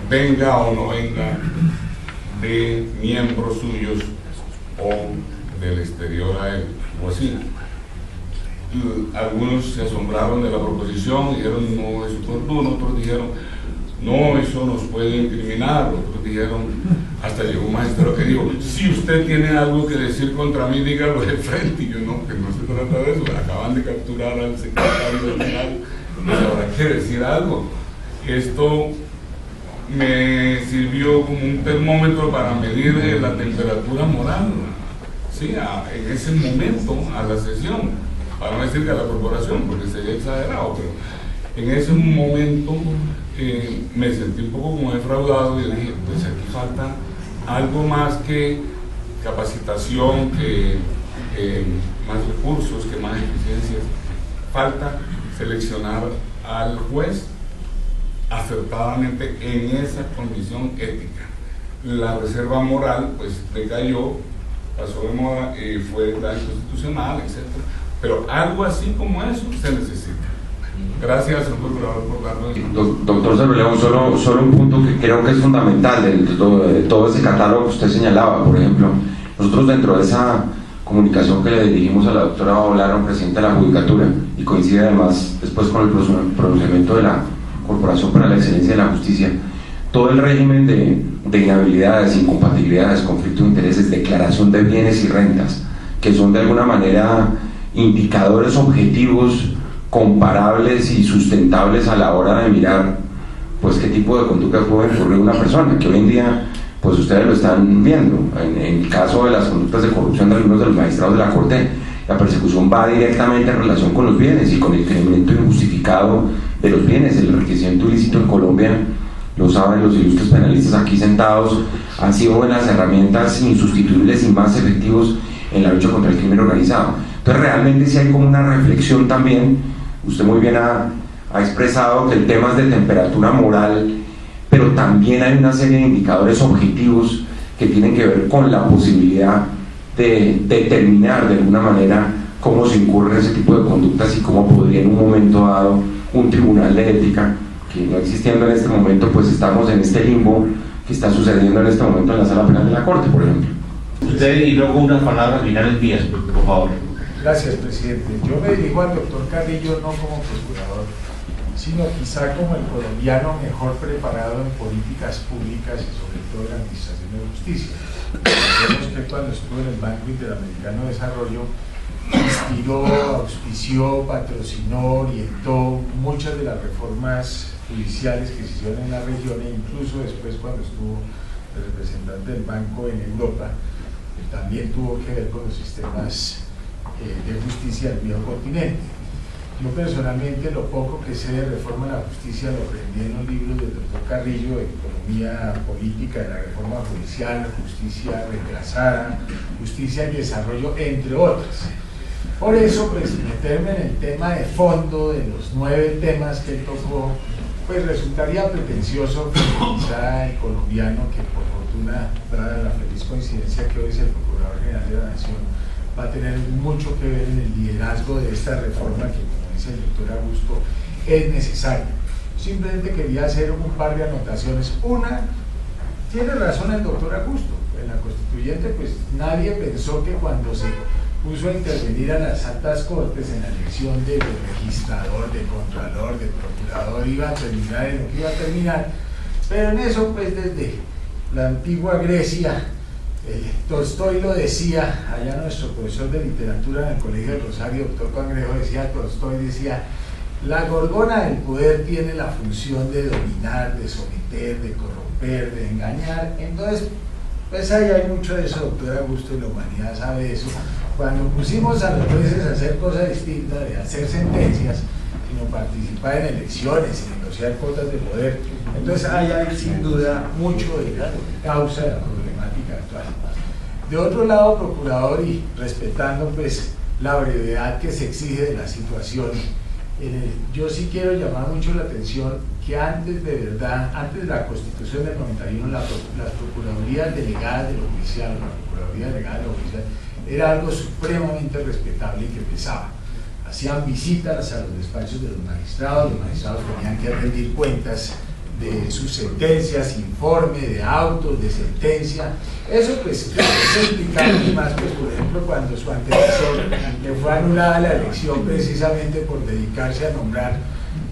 venga o no venga de miembros suyos o del exterior a él, o así. Algunos se asombraron de la proposición, dijeron no es oportuno, otros dijeron no, eso nos puede incriminar, otros dijeron, hasta llegó un magistrado que dijo, si usted tiene algo que decir contra mí, dígalo de frente. Y yo no, que no se trata de eso, acaban de capturar al secretario general, pues habrá que decir algo. Esto me sirvió como un termómetro para medir la temperatura moral, ¿sí? En ese momento, a la sesión, para no decir que a la corporación, porque sería exagerado, pero en ese momento me sentí un poco como defraudado y dije, pues aquí falta algo más que capacitación, que más recursos, que más eficiencias. Falta seleccionar al juez acertadamente en esa condición ética. La reserva moral pues decayó, pasó de moda, fue la inconstitucional, etc. Pero algo así como eso se necesita. Gracias, señor procurador, por darnos. Doctor Cerro-León, solo un punto que creo que es fundamental de todo ese catálogo que usted señalaba. Por ejemplo, nosotros dentro de esa comunicación que le dirigimos a la doctora Babolaro, presidenta de la Judicatura, y coincide además después con el pronunciamiento de la Corporación para la Excelencia de la Justicia, todo el régimen de inhabilidades, incompatibilidades, conflicto de intereses, declaración de bienes y rentas, que son de alguna manera indicadores objetivos, comparables y sustentables a la hora de mirar pues qué tipo de conducta puede incurrir una persona, que hoy en día pues ustedes lo están viendo. En el caso de las conductas de corrupción de algunos de los magistrados de la Corte, la persecución va directamente en relación con los bienes y con el incremento injustificado de los bienes. El enriquecimiento ilícito en Colombia, lo saben los ilustres penalistas aquí sentados, han sido buenas herramientas insustituibles y más efectivos en la lucha contra el crimen organizado. Entonces realmente sí hay como una reflexión también. Usted muy bien ha expresado que el tema es de temperatura moral, pero también hay una serie de indicadores objetivos que tienen que ver con la posibilidad de determinar de alguna manera cómo se incurre ese tipo de conductas y cómo podría en un momento dado un tribunal de ética, que no existiendo en este momento, pues estamos en este limbo que está sucediendo en este momento en la Sala Penal de la Corte, por ejemplo. Usted, y luego unas palabras finales mías, por favor. Gracias, presidente. Yo me dirijo al doctor Carrillo no como procurador, sino quizá como el colombiano mejor preparado en políticas públicas y sobre todo en la administración de justicia. Sabemos que cuando estuvo en el Banco Interamericano de Desarrollo, inspiró, auspició, patrocinó, orientó muchas de las reformas judiciales que se hicieron en la región e incluso después cuando estuvo el representante del banco en Europa, que también tuvo que ver con los sistemas de justicia del viejo continente. Yo personalmente lo poco que sé de reforma de la justicia lo aprendí en los libros del doctor Carrillo de Economía Política, de la Reforma Judicial, Justicia Retrasada, Justicia y Desarrollo, entre otras. Por eso, pues, meterme en el tema de fondo de los 9 temas que él tocó, pues resultaría pretencioso, quizá el colombiano, que por fortuna, dada la feliz coincidencia que hoy es el Procurador General de la Nación, va a tener mucho que ver en el liderazgo de esta reforma que, como dice el doctor Augusto, es necesaria. Simplemente quería hacer un par de anotaciones. Una, tiene razón el doctor Augusto, en la constituyente pues nadie pensó que cuando se puso a intervenir a las altas cortes en la elección del registrador, del contralor, del procurador, iba a terminar en lo que iba a terminar, pero en eso pues desde la antigua Grecia, Tolstoy lo decía, allá nuestro profesor de literatura en el Colegio del Rosario, doctor Cangrejo, decía, Tolstoy decía, la gorgona del poder tiene la función de dominar, de someter, de corromper, de engañar. Entonces, pues ahí hay mucho de eso, doctor Augusto, y la humanidad sabe eso. Cuando pusimos a los jueces a hacer cosas distintas, de hacer sentencias, sino participar en elecciones y negociar cuotas de poder, entonces ahí hay sin duda mucho de causa de la problemática actual. De otro lado, procurador, y respetando pues la brevedad que se exige de la situación, yo sí quiero llamar mucho la atención que antes de verdad, antes de la Constitución del 91, las Procuradurías Delegadas de lo Judicial, la Procuraduría Delegada de lo Judicial, era algo supremamente respetable y que pesaba. Hacían visitas a los despachos de los magistrados tenían que rendir cuentas de sus sentencias, informe de autos, de sentencia. Eso pues se explicaba más, pues por ejemplo cuando su antecesor le fue anulada la elección precisamente por dedicarse a nombrar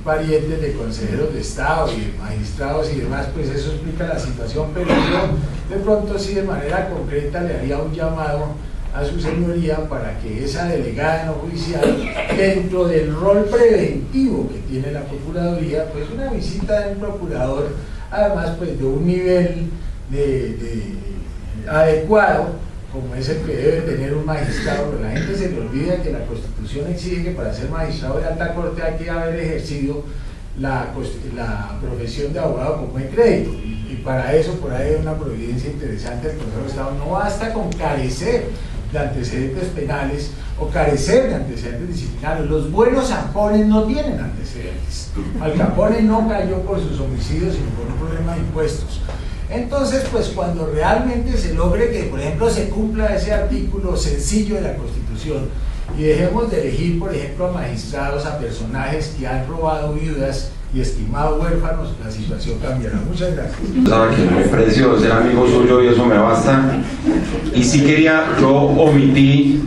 parientes de consejeros de Estado y de magistrados y demás, pues eso explica la situación, pero yo de pronto sí de manera concreta le haría un llamado a su señoría para que esa delegada no judicial, dentro del rol preventivo que tiene la Procuraduría, pues una visita del procurador, además pues de un nivel adecuado, como es el que debe tener un magistrado, pero la gente se le olvida que la Constitución exige que para ser magistrado de alta corte hay que haber ejercido la profesión de abogado con buen crédito. Y para eso, por ahí hay una providencia interesante del Consejo de Estado. No basta con carecer de antecedentes penales o carecer de antecedentes disciplinarios. Los buenos zampones no tienen antecedentes. Al Capone no cayó por sus homicidios, sino por un problema de impuestos. Entonces, pues cuando realmente se logre que, por ejemplo, se cumpla ese artículo sencillo de la Constitución y dejemos de elegir, por ejemplo, a magistrados, a personajes que han robado viudas y estimado huérfanos, la situación cambiará. Muchas gracias. Sabe que me aprecio ser amigo suyo y eso me basta. Y sí quería, yo omití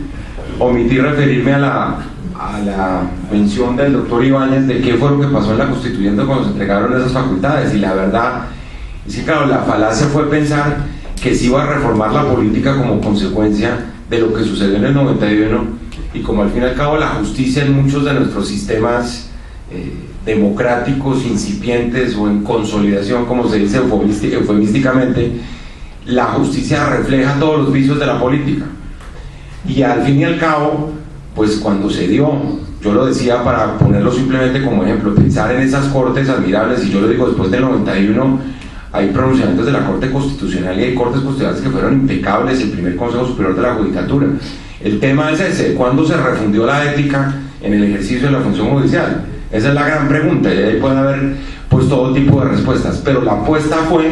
referirme a la mención del doctor Ibáñez de qué fue lo que pasó en la Constituyente cuando se entregaron esas facultades. Y la verdad es que, claro, la falacia fue pensar que se iba a reformar la política como consecuencia de lo que sucedió en el 91, y como al fin y al cabo la justicia en muchos de nuestros sistemas democráticos incipientes o en consolidación, como se dice eufemísticamente, la justicia refleja todos los vicios de la política. Y al fin y al cabo, pues cuando se dio, yo lo decía para ponerlo simplemente como ejemplo, pensar en esas cortes admirables, y yo lo digo, después del 91 hay pronunciamientos de la Corte Constitucional y hay cortes constitucionales que fueron impecables, el primer Consejo Superior de la Judicatura. El tema es ese, ¿cuándo se refundió la ética en el ejercicio de la función judicial? Esa es la gran pregunta, y ahí puede haber pues todo tipo de respuestas, pero la apuesta fue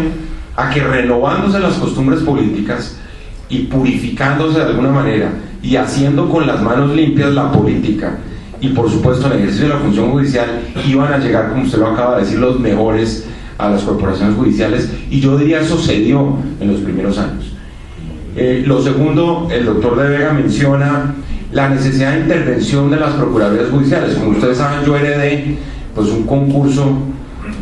a que, renovándose las costumbres políticas y purificándose de alguna manera y haciendo con las manos limpias la política y por supuesto en el ejercicio de la función judicial, iban a llegar, como usted lo acaba de decir, los mejores a las corporaciones judiciales, y yo diría eso se dio en los primeros años. Lo segundo, el doctor de Vega menciona la necesidad de intervención de las procuradurías judiciales. Como ustedes saben, yo heredé pues un concurso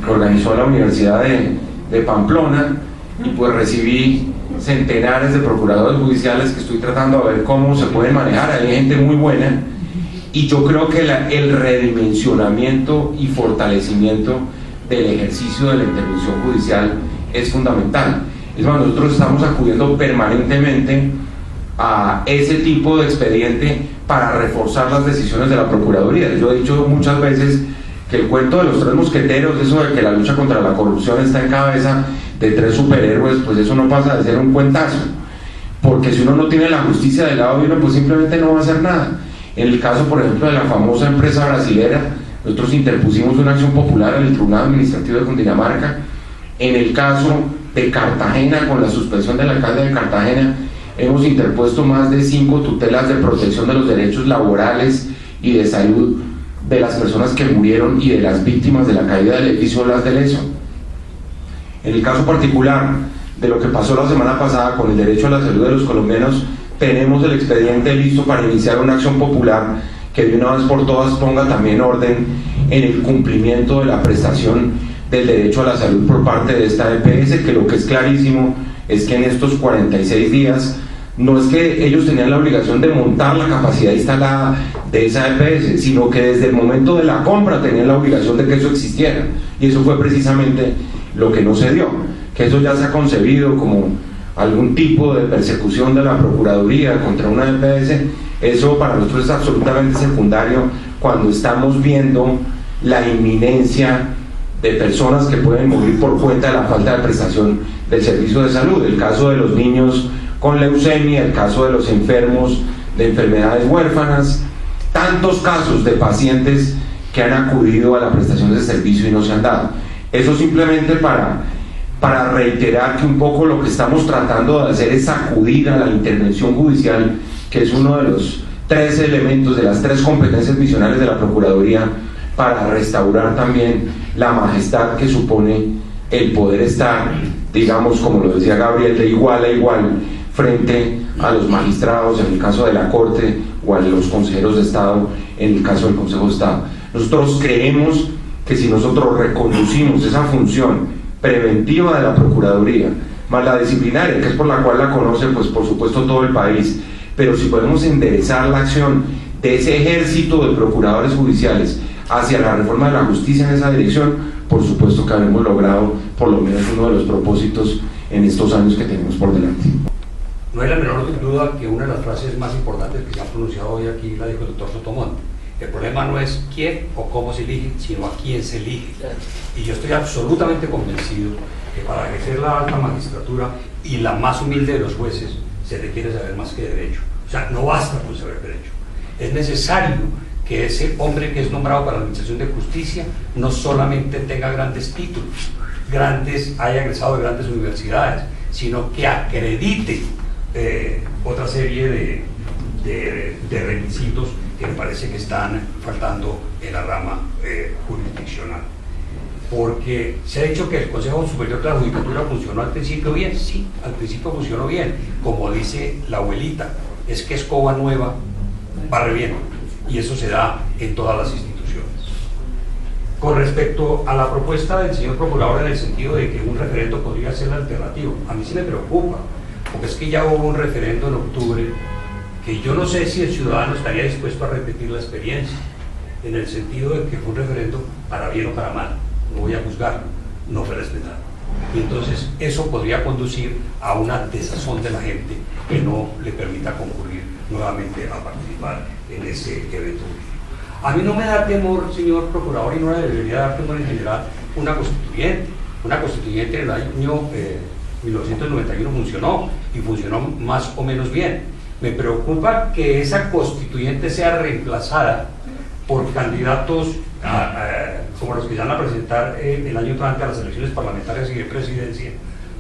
que organizó la Universidad de Pamplona, y pues recibí centenares de procuradores judiciales que estoy tratando de ver cómo se pueden manejar. Hay gente muy buena, y yo creo que el redimensionamiento y fortalecimiento del ejercicio de la intervención judicial es fundamental. Es más, nosotros estamos acudiendo permanentemente a ese tipo de expediente para reforzar las decisiones de la Procuraduría. Yo he dicho muchas veces que el cuento de los tres mosqueteros, eso de que la lucha contra la corrupción está en cabeza de tres superhéroes, pues eso no pasa de ser un cuentazo, porque si uno no tiene la justicia del lado de uno, pues simplemente no va a hacer nada. En el caso, por ejemplo, de la famosa empresa brasilera, nosotros interpusimos una acción popular en el Tribunal Administrativo de Cundinamarca. En el caso de Cartagena, con la suspensión del alcalde de Cartagena, hemos interpuesto más de 5 tutelas de protección de los derechos laborales y de salud de las personas que murieron y de las víctimas de la caída del edificio Blas de Lezo. En el caso particular de lo que pasó la semana pasada con el derecho a la salud de los colombianos, tenemos el expediente listo para iniciar una acción popular que de una vez por todas ponga también orden en el cumplimiento de la prestación del derecho a la salud por parte de esta EPS, que lo que es clarísimo es que en estos 46 días no es que ellos tenían la obligación de montar la capacidad instalada de esa EPS, sino que desde el momento de la compra tenían la obligación de que eso existiera, y eso fue precisamente lo que no se dio, que eso ya se ha concebido como algún tipo de persecución de la Procuraduría contra una EPS. Eso para nosotros es absolutamente secundario cuando estamos viendo la inminencia de personas que pueden morir por cuenta de la falta de prestación del servicio de salud. El caso de los niños con leucemia, el caso de los enfermos de enfermedades huérfanas, tantos casos de pacientes que han acudido a la prestación de servicio y no se han dado. Eso simplemente para reiterar que un poco lo que estamos tratando de hacer es acudir a la intervención judicial, que es uno de los 3 elementos de las 3 competencias misionales de la Procuraduría, para restaurar también la majestad que supone el poder estar, digamos, como lo decía Gabriel, de igual a igual frente a los magistrados en el caso de la Corte o a los consejeros de Estado en el caso del Consejo de Estado. Nosotros creemos que si nosotros reconducimos esa función preventiva de la Procuraduría, más la disciplinaria, que es por la cual la conoce, pues por supuesto todo el país, pero si podemos enderezar la acción de ese ejército de procuradores judiciales hacia la reforma de la justicia en esa dirección, por supuesto que habremos logrado por lo menos uno de los propósitos en estos años que tenemos por delante. No hay la menor duda que una de las frases más importantes que se han pronunciado hoy aquí la dijo el doctor Sotomonte. El problema no es quién o cómo se elige, sino a quién se elige. Y yo estoy absolutamente convencido que para ejercer la alta magistratura y la más humilde de los jueces se requiere saber más que derecho. O sea, no basta con saber derecho. Es necesario que ese hombre que es nombrado para la administración de justicia no solamente tenga grandes títulos, haya egresado de grandes universidades, sino que acredite otra serie de requisitos que me parece que están faltando en la rama jurisdiccional. Porque se ha dicho que el Consejo Superior de la Judicatura funcionó al principio bien. Sí, al principio funcionó bien. Como dice la abuelita, es que escoba nueva barre bien. Y eso se da en todas las instituciones. Con respecto a la propuesta del señor Procurador en el sentido de que un referendo podría ser la alternativa, a mí sí me preocupa, porque es que ya hubo un referendo en octubre que yo no sé si el ciudadano estaría dispuesto a repetir la experiencia, en el sentido de que fue un referendo para bien o para mal. No voy a juzgarlo, no fue respetado. Y entonces eso podría conducir a una desazón de la gente que no le permita concurrir nuevamente a participar en ese evento. A mí no me da temor, señor Procurador, y no le debería dar temor en general, una constituyente. Una constituyente en el año 1991 funcionó, y funcionó más o menos bien. Me preocupa que esa constituyente sea reemplazada por candidatos como los que ya van a presentar el año entrante a las elecciones parlamentarias y de presidencia,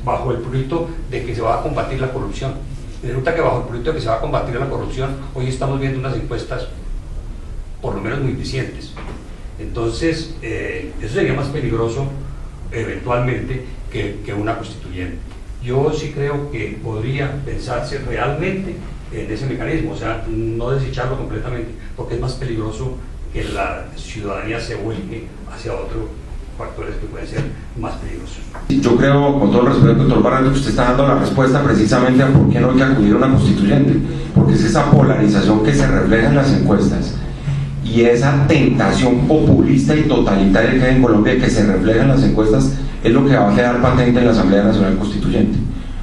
bajo el purito de que se va a combatir la corrupción. Resulta que bajo el purito de que se va a combatir la corrupción, hoy estamos viendo unas encuestas por lo menos muy eficientes. Entonces, eso sería más peligroso eventualmente que una constituyente. Yo sí creo que podría pensarse realmente en ese mecanismo, o sea, no desecharlo completamente, porque es más peligroso que la ciudadanía se vuelque hacia otros factores que pueden ser más peligrosos. Yo creo, con todo el respeto, doctor Barranco, que usted está dando la respuesta precisamente a por qué no hay que acudir a una constituyente, porque es esa polarización que se refleja en las encuestas y esa tentación populista y totalitaria que hay en Colombia que se refleja en las encuestas es lo que va a quedar patente en la Asamblea Nacional Constituyente.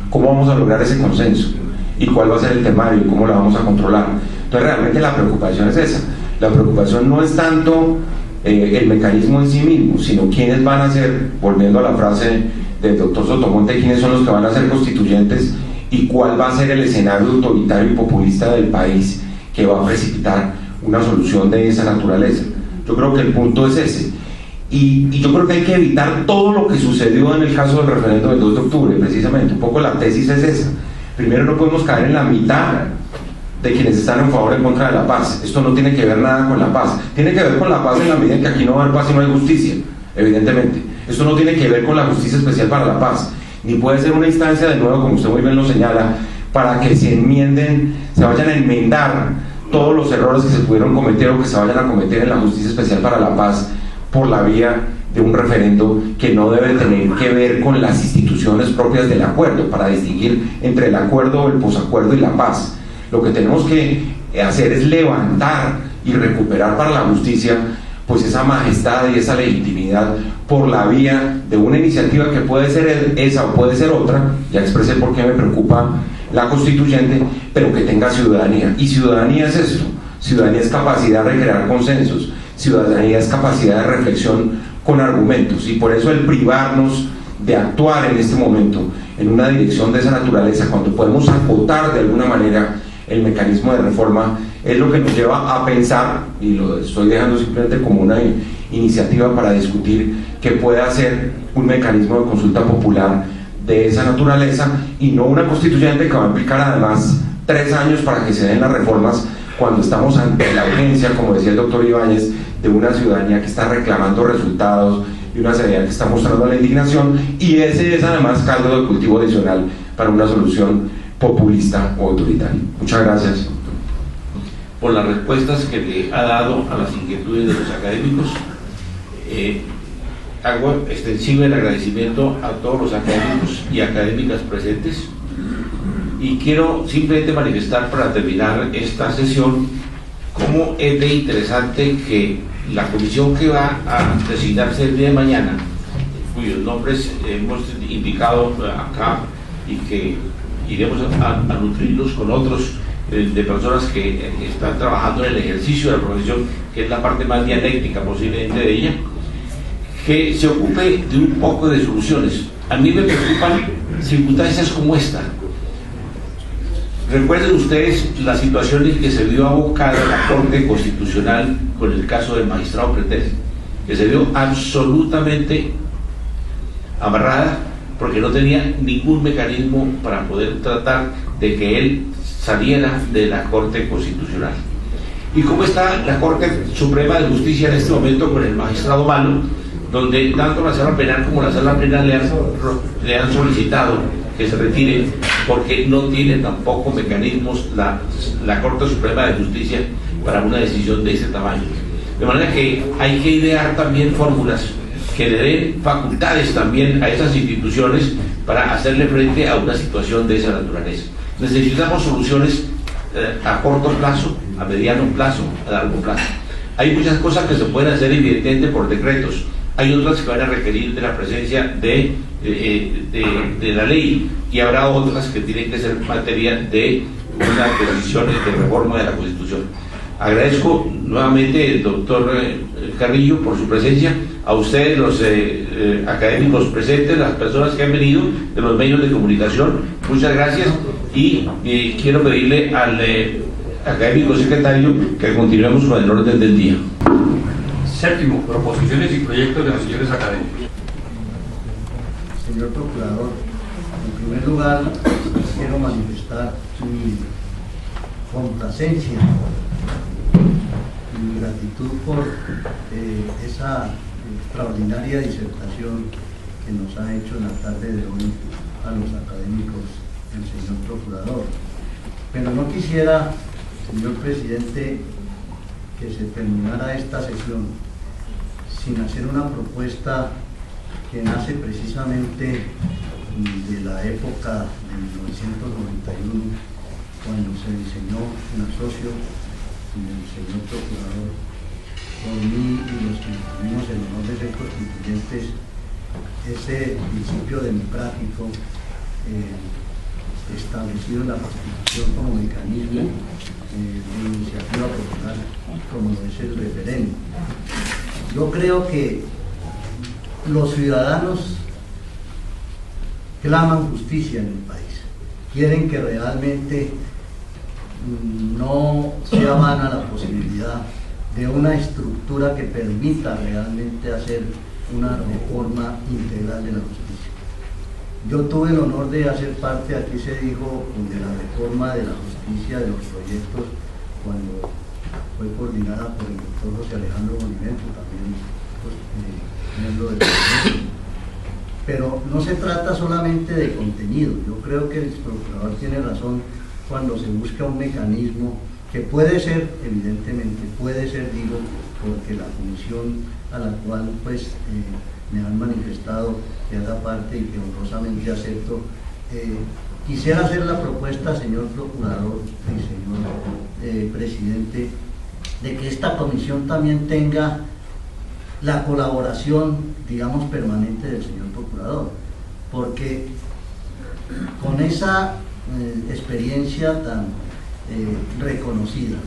¿Cómo vamos a lograr ese consenso? ¿Y cuál va a ser el temario? ¿Y cómo lo vamos a controlar? Entonces realmente la preocupación es esa. La preocupación no es tanto el mecanismo en sí mismo, sino quiénes van a ser, volviendo a la frase del doctor Sotomonte, quiénes son los que van a ser constituyentes y cuál va a ser el escenario autoritario y populista del país que va a precipitar una solución de esa naturaleza. Yo creo que el punto es ese. Y yo creo que hay que evitar todo lo que sucedió en el caso del referéndum del 2 de octubre, precisamente. Un poco la tesis es esa. Primero, no podemos caer en la mitad de quienes están en favor o en contra de la paz. Esto no tiene que ver nada con la paz. Tiene que ver con la paz en la medida en que aquí no va a haber paz y no hay justicia, evidentemente. Esto no tiene que ver con la justicia especial para la paz, ni puede ser una instancia, de nuevo, como usted muy bien lo señala, para que se enmienden, se vayan a enmendar todos los errores que se pudieron cometer o que se vayan a cometer en la justicia especial para la paz por la vía de un referendo que no debe tener que ver con las instituciones propias del acuerdo, para distinguir entre el acuerdo, el posacuerdo y la paz. Lo que tenemos que hacer es levantar y recuperar para la justicia pues esa majestad y esa legitimidad por la vía de una iniciativa que puede ser esa o puede ser otra. Ya expresé por qué me preocupa la constituyente, pero que tenga ciudadanía. Y ciudadanía es esto: ciudadanía es capacidad de crear consensos, ciudadanía es capacidad de reflexión con argumentos, y por eso el privarnos de actuar en este momento en una dirección de esa naturaleza, cuando podemos acotar de alguna manera el mecanismo de reforma, es lo que nos lleva a pensar, y lo estoy dejando simplemente como una iniciativa para discutir, que pueda ser un mecanismo de consulta popular de esa naturaleza, y no una constituyente que va a implicar además 3 años para que se den las reformas, cuando estamos ante la urgencia, como decía el doctor Ibáñez, de una ciudadanía que está reclamando resultados y una ciudadanía que está mostrando la indignación, y ese es además caldo de cultivo adicional para una solución populista o autoritaria. Muchas gracias por las respuestas que le ha dado a las inquietudes de los académicos. Hago extensivo el agradecimiento a todos los académicos y académicas presentes, y quiero simplemente manifestar, para terminar esta sesión, cómo es de interesante que la comisión que va a designarse el día de mañana, cuyos nombres hemos indicado acá y que iremos a nutrirlos con otros de personas que están trabajando en el ejercicio de la profesión, que es la parte más dialéctica posiblemente de ella, que se ocupe de un poco de soluciones. A mí me preocupan circunstancias como esta. Recuerden ustedes la situación en que se vio abocada la Corte Constitucional con el caso del magistrado Pretel, que se vio absolutamente amarrada porque no tenía ningún mecanismo para poder tratar de que él saliera de la Corte Constitucional. ¿Y cómo está la Corte Suprema de Justicia en este momento con el magistrado Malo, donde tanto la Sala Penal como la Sala Penal le han solicitado que se retire porque no tiene tampoco mecanismos la Corte Suprema de Justicia para una decisión de ese tamaño? De manera que hay que idear también fórmulas que le den facultades también a esas instituciones para hacerle frente a una situación de esa naturaleza. Necesitamos soluciones a corto plazo, a mediano plazo, a largo plazo. Hay muchas cosas que se pueden hacer evidentemente por decretos, hay otras que van a requerir de la presencia de la ley, y habrá otras que tienen que ser materia de unas decisiones de reforma de la Constitución. Agradezco nuevamente al doctor Carrillo por su presencia, a ustedes los académicos presentes, las personas que han venido de los medios de comunicación, muchas gracias, y quiero pedirle al académico secretario que continuemos con el orden del día. Séptimo, proposiciones y proyectos de los señores académicos. Señor Procurador, en primer lugar quiero manifestar mi complacencia y mi gratitud por esa extraordinaria disertación que nos ha hecho en la tarde de hoy a los académicos el señor Procurador. Pero no quisiera, señor Presidente, que se terminara esta sesión sin hacer una propuesta que nace precisamente de la época de 1991, cuando se diseñó en asocio con el señor Procurador, por mí y los que tuvimos el honor de ser constituyentes, ese principio democrático establecido en la Constitución como mecanismo de iniciativa popular, como es el referéndum. Yo creo que los ciudadanos claman justicia en el país, quieren que realmente no sea vana la posibilidad de una estructura que permita realmente hacer una reforma integral de la justicia. Yo tuve el honor de hacer parte, aquí se dijo, de la reforma de la justicia, de los proyectos, cuando fue coordinada por el doctor José Alejandro Bonivento, también pues, miembro del Parlamento. Pero no se trata solamente de contenido. Yo creo que el procurador tiene razón cuando se busca un mecanismo que puede ser, evidentemente, puede ser, digo, porque la comisión a la cual pues me han manifestado que haga parte y que honrosamente acepto, quisiera hacer la propuesta, señor procurador y señor presidente, de que esta comisión también tenga la colaboración, digamos, permanente del señor procurador, porque con esa experiencia tan reconocida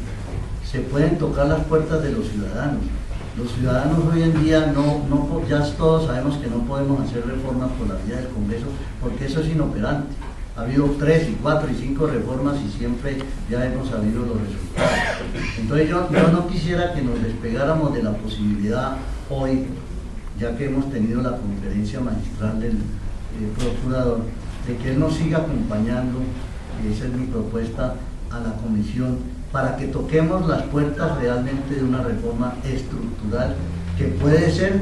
se pueden tocar las puertas de los ciudadanos. Los ciudadanos hoy en día ya todos sabemos que no podemos hacer reformas por la vía del Congreso, porque eso es inoperante. Ha habido 3 y 4 y 5 reformas y siempre ya hemos sabido los resultados. Entonces yo no quisiera que nos despegáramos de la posibilidad hoy, ya que hemos tenido la conferencia magistral del procurador, de que él nos siga acompañando, y esa es mi propuesta a la comisión, para que toquemos las puertas realmente de una reforma estructural que puede ser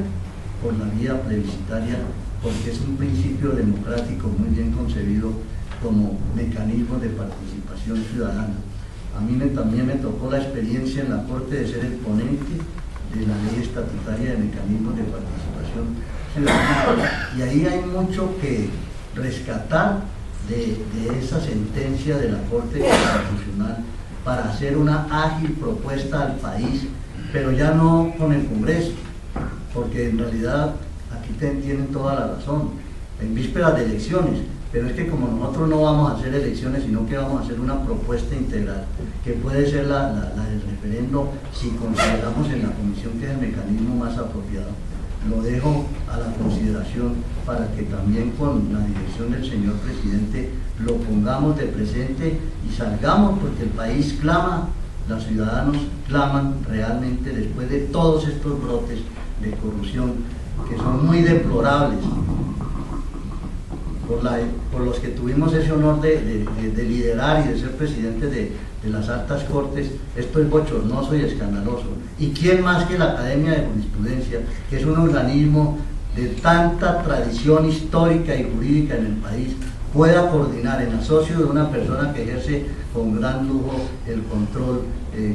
por la vía plebiscitaria, porque es un principio democrático muy bien concebido como mecanismo de participación ciudadana. A mí también me tocó la experiencia en la Corte de ser el ponente de la ley estatutaria de mecanismos de participación ciudadana, y ahí hay mucho que rescatar de esa sentencia de la Corte Constitucional para hacer una ágil propuesta al país, pero ya no con el Congreso, porque en realidad aquí tienen toda la razón. En vísperas de elecciones pero es que como nosotros no vamos a hacer elecciones, sino que vamos a hacer una propuesta integral, que puede ser la del referendo, si consideramos en la comisión que es el mecanismo más apropiado. Lo dejo a la consideración para que también con la dirección del señor presidente lo pongamos de presente y salgamos, porque el país clama, los ciudadanos claman realmente después de todos estos brotes de corrupción que son muy deplorables, por los que tuvimos ese honor de liderar y de ser presidente de las altas cortes. Esto es bochornoso y escandaloso. ¿Y quién más que la Academia de Jurisprudencia, que es un organismo de tanta tradición histórica y jurídica en el país, pueda coordinar en asocio de una persona que ejerce con gran lujo el control,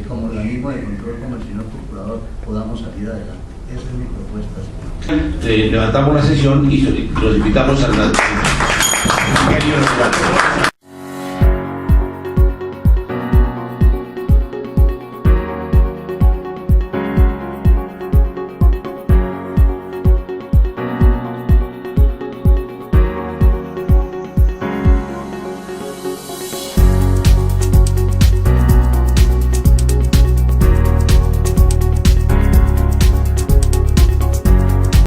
como organismo de control como el señor procurador, podamos salir adelante? Esa es mi propuesta. Levantamos la sesión y los invitamos a la